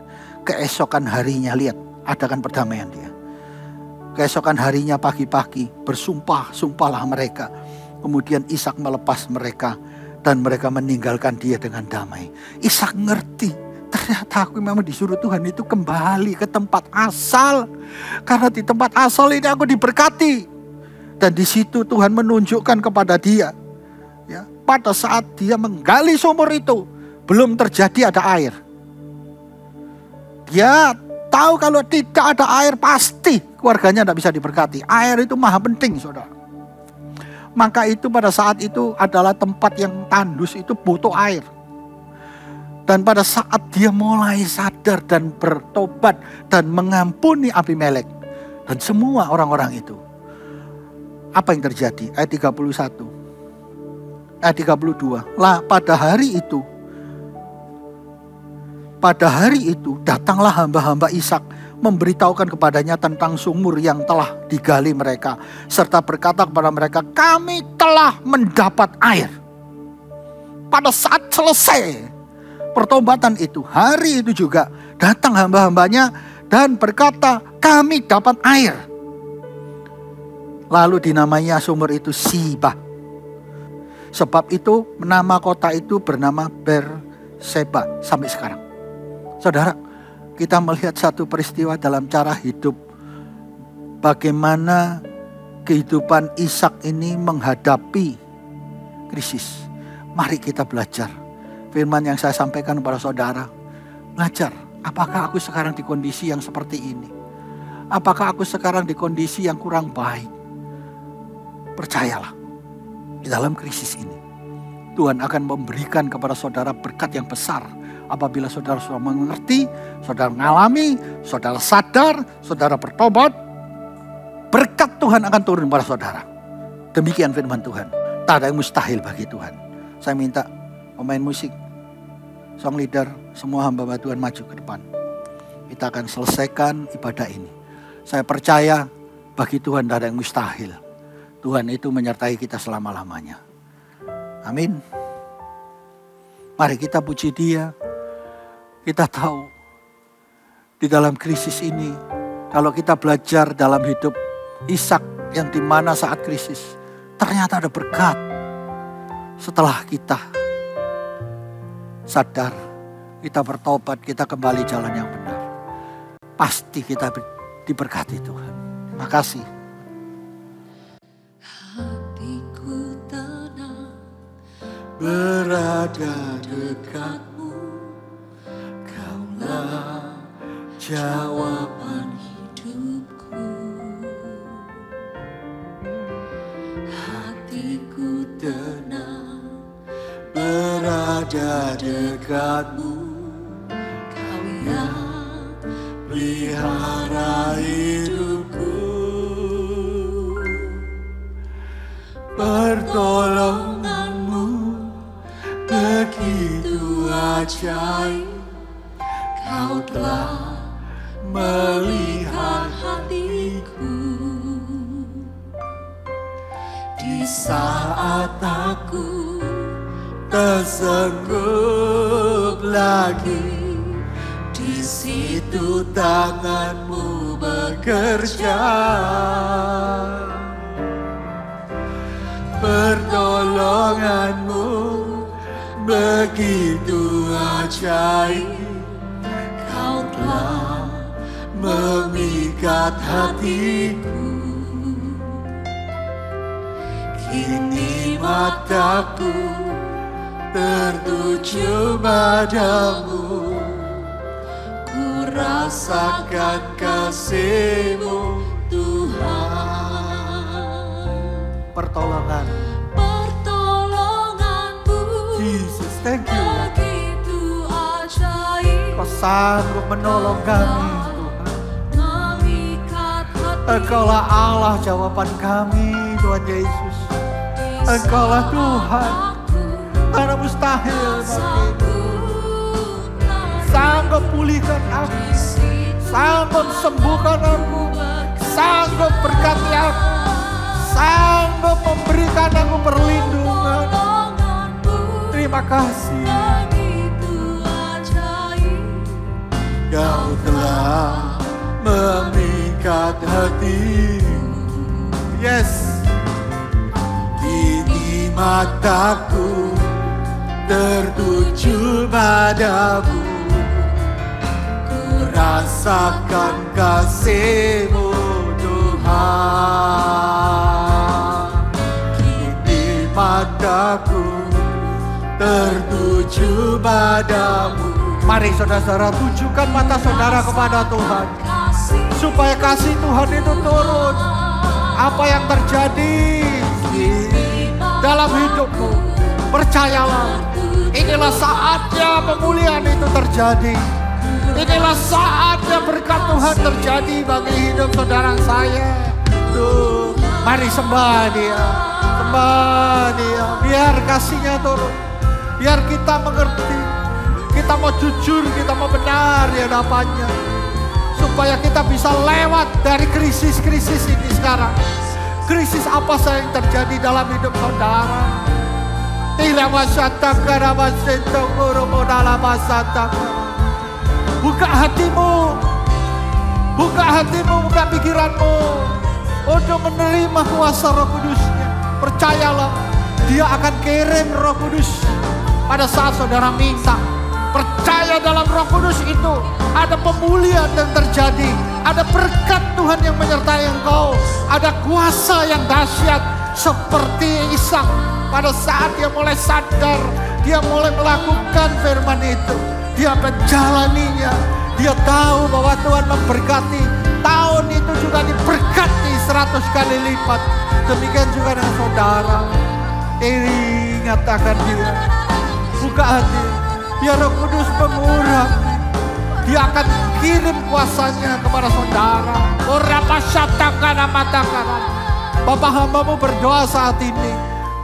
Keesokan harinya, lihat, adakan perdamaian dia. Keesokan harinya pagi-pagi bersumpah-sumpahlah mereka. Kemudian Ishak melepas mereka dan mereka meninggalkan dia dengan damai. Ishak ngerti, ternyata aku memang disuruh Tuhan itu kembali ke tempat asal. Karena di tempat asal ini aku diberkati. Dan di situ Tuhan menunjukkan kepada dia, ya, pada saat dia menggali sumur itu belum terjadi ada air. Dia tahu kalau tidak ada air pasti keluarganya tidak bisa diberkati. Air itu maha penting, saudara. Maka itu pada saat itu adalah tempat yang tandus itu butuh air. Dan pada saat dia mulai sadar dan bertobat dan mengampuni Abimelek dan semua orang-orang itu, apa yang terjadi? Ayat 31. Ayat 32. Lah pada hari itu datanglah hamba-hamba Ishak memberitahukan kepadanya tentang sumur yang telah digali mereka, serta berkata kepada mereka, kami telah mendapat air. Pada saat selesai pertobatan itu, hari itu juga datang hamba-hambanya dan berkata, kami dapat air. Lalu dinamainya sumur itu Sibah. Sebab itu nama kota itu bernama Berseba sampai sekarang. Saudara, kita melihat satu peristiwa dalam cara hidup. Bagaimana kehidupan Ishak ini menghadapi krisis. Mari kita belajar. Firman yang saya sampaikan kepada saudara. Belajar, apakah aku sekarang di kondisi yang seperti ini? Apakah aku sekarang di kondisi yang kurang baik? Percayalah, di dalam krisis ini Tuhan akan memberikan kepada saudara berkat yang besar. Apabila saudara sudah mengerti, saudara mengalami, saudara sadar, saudara bertobat, berkat Tuhan akan turun kepada saudara. Demikian firman Tuhan. Tak ada yang mustahil bagi Tuhan. Saya minta pemain musik, song leader, semua hamba Tuhan maju ke depan. Kita akan selesaikan ibadah ini. Saya percaya bagi Tuhan tak ada yang mustahil. Tuhan itu menyertai kita selama-lamanya. Amin. Mari kita puji Dia. Kita tahu di dalam krisis ini, kalau kita belajar dalam hidup Ishak yang dimana saat krisis, ternyata ada berkat. Setelah kita sadar, kita bertobat, kita kembali jalan yang benar. Pasti kita diberkati Tuhan. Makasih. Hatiku tenang berada dekatmu. Kaulah jawaban hidupku. Hatiku tenang berada dekatmu. Kau yang pelihara hidupku. Pertolonganmu begitu ajaib. Kau telah melihat hatiku di saat aku tersanggup lagi. Di situ tanganmu bekerja, pertolonganmu begitu ajaib. Kau telah memikat hatiku, kini mataku tertuju padamu. Ku rasakan kasih-Mu Tuhan. Pertolongan-Mu Jesus, thank you. begitu ajaib. Kau sanggup menolong kami Tuhan. Memikat hatiku, Engkaulah Allah jawaban kami Tuhan Yesus. Engkaulah Tuhan, karena mustahil bagimu. Sanggup pulihkan aku, sanggup sembuhkan aku, sanggup berkati aku, sanggup memberikan aku perlindungan. Terima kasih. Kau telah memikat hatiku. Yes. Kini mataku tertuju padamu. Rasakan kasih-Mu Tuhan. Kini mataku tertuju padamu. Mari saudara-saudara, tujukan mata saudara kepada Tuhan, supaya kasih Tuhan itu turun. Apa yang terjadi dalam hidupmu, percayalah, inilah saatnya pemulihan itu terjadi. Inilah saatnya berkat Tuhan terjadi bagi hidup saudara saya. Tuh, mari sembah Dia, sembah Dia. Biar kasih-Nya turun, biar kita mengerti, kita mau jujur, kita mau benar di hadapan-Nya, supaya kita bisa lewat dari krisis-krisis ini sekarang. Krisis apa saja yang terjadi dalam hidup saudara? Buka hatimu, buka hatimu, buka pikiranmu untuk menerima kuasa Roh Kudus-Nya. Percayalah, Dia akan kirim Roh Kudus pada saat saudara minta. Percaya dalam Roh Kudus itu ada pemulihan yang terjadi, ada berkat Tuhan yang menyertai engkau, ada kuasa yang dahsyat seperti Ishak pada saat dia mulai sadar, dia mulai melakukan firman itu. Dia menjalaninya, dia tahu bahwa Tuhan memberkati. Tahun itu juga diberkati 100 kali lipat. Demikian juga dengan saudara. Ingat akan Dia, buka hati, biar Roh Kudus mengurang. Dia akan kirim kuasanya kepada saudara. Bapak hamba-Mu berdoa saat ini,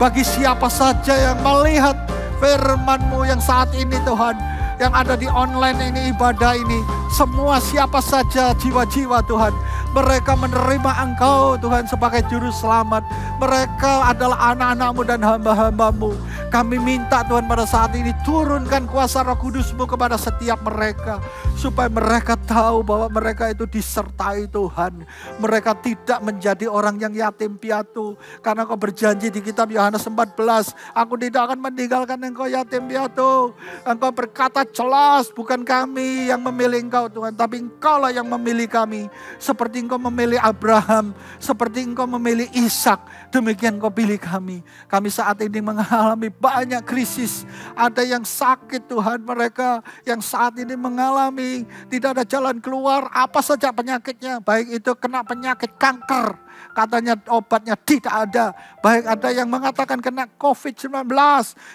bagi siapa saja yang melihat firman-Mu yang saat ini Tuhan, yang ada di online ini, ibadah ini, semua siapa saja jiwa-jiwa Tuhan, mereka menerima Engkau Tuhan sebagai juru selamat. Mereka adalah anak-anak-Mu dan hamba-hamba-Mu. Kami minta Tuhan pada saat ini turunkan kuasa Roh Kudus-Mu kepada setiap mereka, supaya mereka tahu bahwa mereka itu disertai Tuhan. Mereka tidak menjadi orang yang yatim piatu, karena Kau berjanji di kitab Yohanes 14, Aku tidak akan meninggalkan engkau yatim piatu. Engkau berkata jelas, bukan kami yang memilih Engkau Tuhan, tapi Engkaulah yang memilih kami. Seperti Engkau memilih Abraham, seperti Engkau memilih Ishak, demikian Kau pilih kami. Kami saat ini mengalami banyak krisis. Ada yang sakit Tuhan, mereka yang saat ini mengalami tidak ada jalan keluar, apa saja penyakitnya. Baik itu kena penyakit kanker, katanya obatnya tidak ada. Baik ada yang mengatakan kena COVID-19,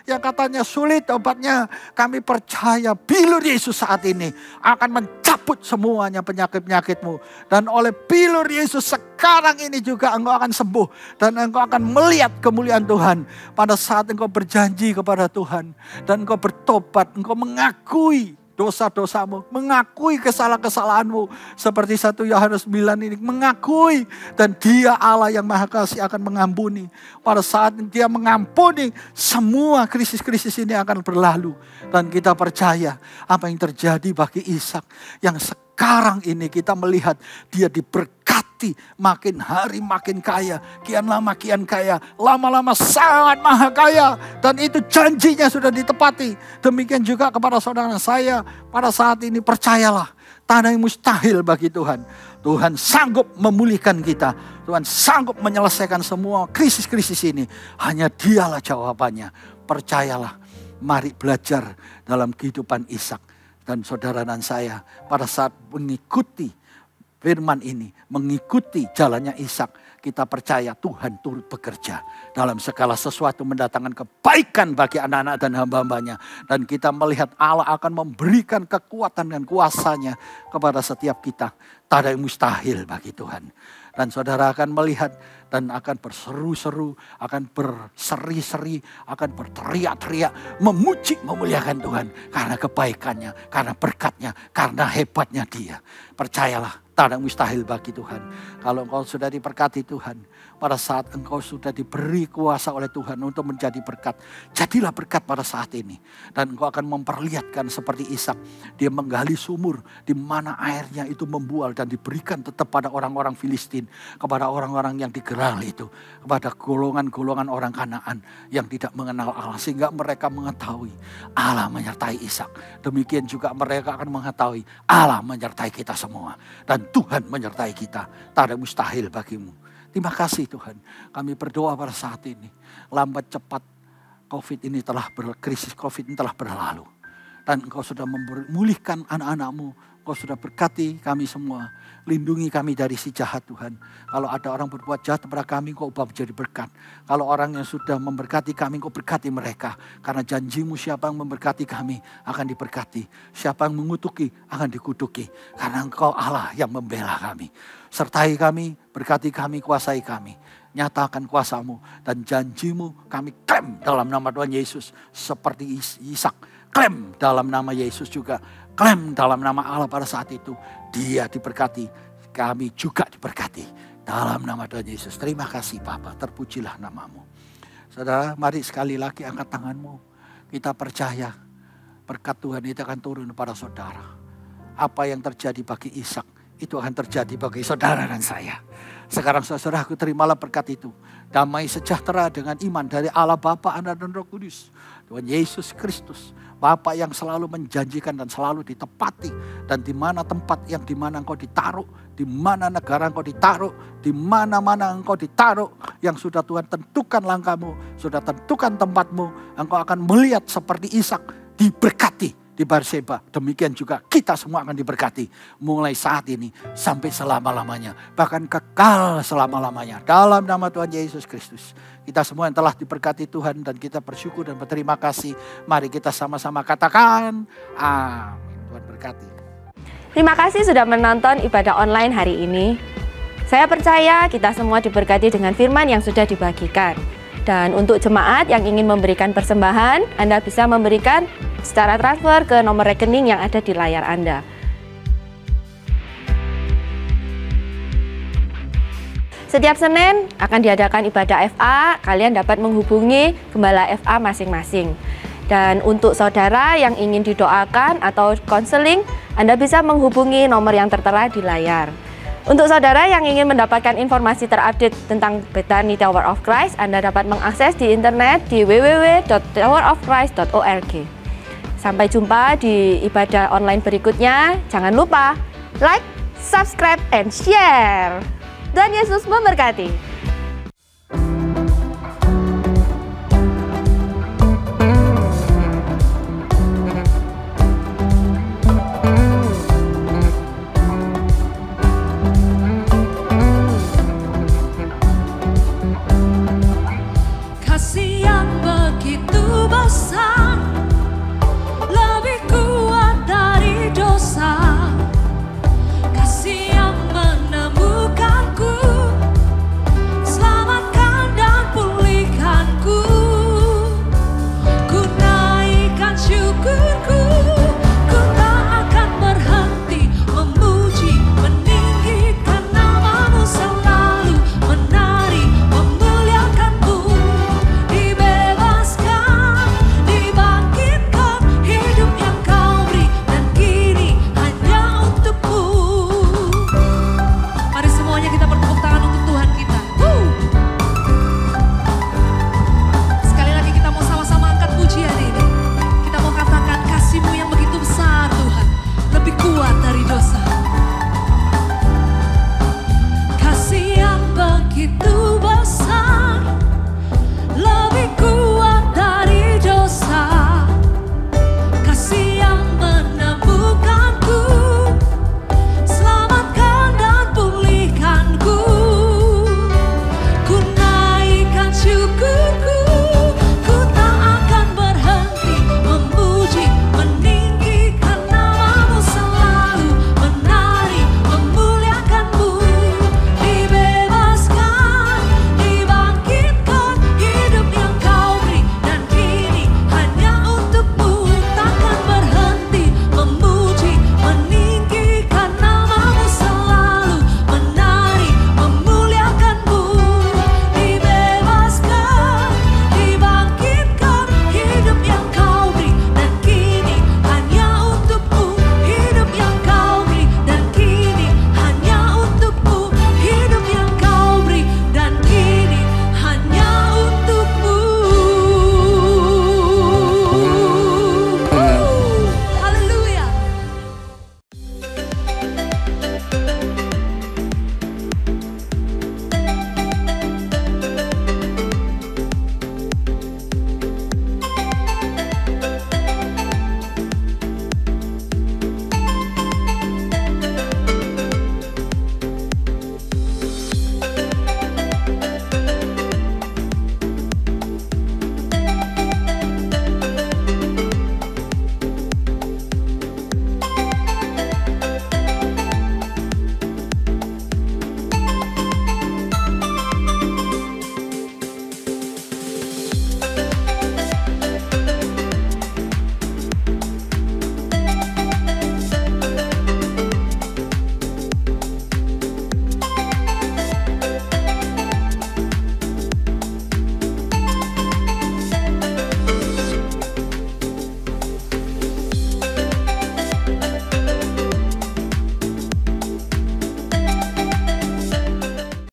yang katanya sulit obatnya. Kami percaya bilur Yesus saat ini akan mencabut semuanya penyakit-penyakitmu. Dan oleh bilur Yesus sekarang ini juga engkau akan sembuh. Dan engkau akan melihat kemuliaan Tuhan pada saat engkau berjanji kepada Tuhan. Dan engkau bertobat, engkau mengakui dosa-dosamu, mengakui kesalahan-kesalahanmu. Seperti 1 Yohanes 9 ini, mengakui. Dan Dia Allah yang Maha Kasih akan mengampuni. Pada saat Dia mengampuni, semua krisis-krisis ini akan berlalu. Dan kita percaya apa yang terjadi bagi Ishak, yang sekarang ini kita melihat dia diberkati, makin hari makin kaya, kian lama kian kaya, lama-lama sangat maha kaya, dan itu janjinya sudah ditepati. Demikian juga kepada saudara saya, pada saat ini percayalah, tak ada yang mustahil bagi Tuhan. Tuhan sanggup memulihkan kita, Tuhan sanggup menyelesaikan semua krisis-krisis ini. Hanya Dialah jawabannya. Percayalah, mari belajar dalam kehidupan Ishak. Dan saudara dan saya pada saat mengikuti firman ini, mengikuti jalannya Ishak, kita percaya Tuhan turut bekerja dalam segala sesuatu, mendatangkan kebaikan bagi anak-anak dan hamba-hambanya. Dan kita melihat Allah akan memberikan kekuatan dan kuasanya kepada setiap kita. Tak ada yang mustahil bagi Tuhan. Dan saudara akan melihat dan akan berseru-seru, akan berseri-seri, akan berteriak-teriak, memuji, memuliakan Tuhan. Karena kebaikannya, karena berkatnya, karena hebatnya Dia. Percayalah, tak ada mustahil bagi Tuhan. Kalau engkau sudah diberkati Tuhan, pada saat engkau sudah diberi kuasa oleh Tuhan untuk menjadi berkat, jadilah berkat pada saat ini. Dan engkau akan memperlihatkan seperti Ishak, dia menggali sumur di mana airnya itu membual dan diberikan tetap pada orang-orang Filistin, kepada orang-orang yang digeral itu, kepada golongan-golongan orang Kanaan yang tidak mengenal Allah, sehingga mereka mengetahui Allah menyertai Ishak. Demikian juga mereka akan mengetahui Allah menyertai kita semua, dan Tuhan menyertai kita. Tak ada mustahil bagimu. Terima kasih Tuhan. Kami berdoa pada saat ini, lambat cepat krisis COVID ini telah berlalu. Dan Engkau sudah memulihkan anak-anak-Mu. Engkau sudah berkati kami semua. Lindungi kami dari si jahat Tuhan. Kalau ada orang berbuat jahat kepada kami, Engkau ubah menjadi berkat. Kalau orang yang sudah memberkati kami, Engkau berkati mereka. Karena janji-Mu, siapa yang memberkati kami akan diberkati. Siapa yang mengutuki akan dikutuki. Karena Engkau Allah yang membela kami. Sertai kami, berkati kami, kuasai kami. Nyatakan kuasa-Mu dan janji-Mu kami klaim dalam nama Tuhan Yesus. Seperti Ishak, klaim dalam nama Yesus juga. Klaim dalam nama Allah pada saat itu. Dia diberkati, kami juga diberkati. Dalam nama Tuhan Yesus. Terima kasih Bapa, terpujilah nama-Mu. Saudara, mari sekali lagi angkat tanganmu. Kita percaya berkat Tuhan itu akan turun pada saudara. Apa yang terjadi bagi Ishak, itu akan terjadi bagi saudara dan saya. Sekarang saudaraku, terimalah berkat itu. Damai sejahtera dengan iman dari Allah Bapa, Anak dan Roh Kudus. Tuhan Yesus Kristus, Bapa yang selalu menjanjikan dan selalu ditepati. Dan di mana tempat yang di mana engkau ditaruh, di mana negara engkau ditaruh, di mana-mana engkau ditaruh, yang sudah Tuhan tentukan langkahmu, sudah tentukan tempatmu, engkau akan melihat seperti Ishak diberkati di Berseba. Demikian juga kita semua akan diberkati mulai saat ini sampai selama-lamanya, bahkan kekal selama-lamanya, dalam nama Tuhan Yesus Kristus. Kita semua yang telah diberkati Tuhan dan kita bersyukur dan berterima kasih. Mari kita sama-sama katakan amin. Tuhan berkati. Terima kasih sudah menonton ibadah online hari ini. Saya percaya kita semua diberkati dengan firman yang sudah dibagikan. Dan untuk jemaat yang ingin memberikan persembahan, Anda bisa memberikan secara transfer ke nomor rekening yang ada di layar Anda. Setiap Senin akan diadakan ibadah FA, kalian dapat menghubungi gembala FA masing-masing. Dan untuk saudara yang ingin didoakan atau konseling, Anda bisa menghubungi nomor yang tertera di layar. Untuk saudara yang ingin mendapatkan informasi terupdate tentang Bethany Tower of Christ, Anda dapat mengakses di internet di www.towerofchrist.org. Sampai jumpa di ibadah online berikutnya. Jangan lupa like, subscribe, and share. Tuhan Yesus memberkati.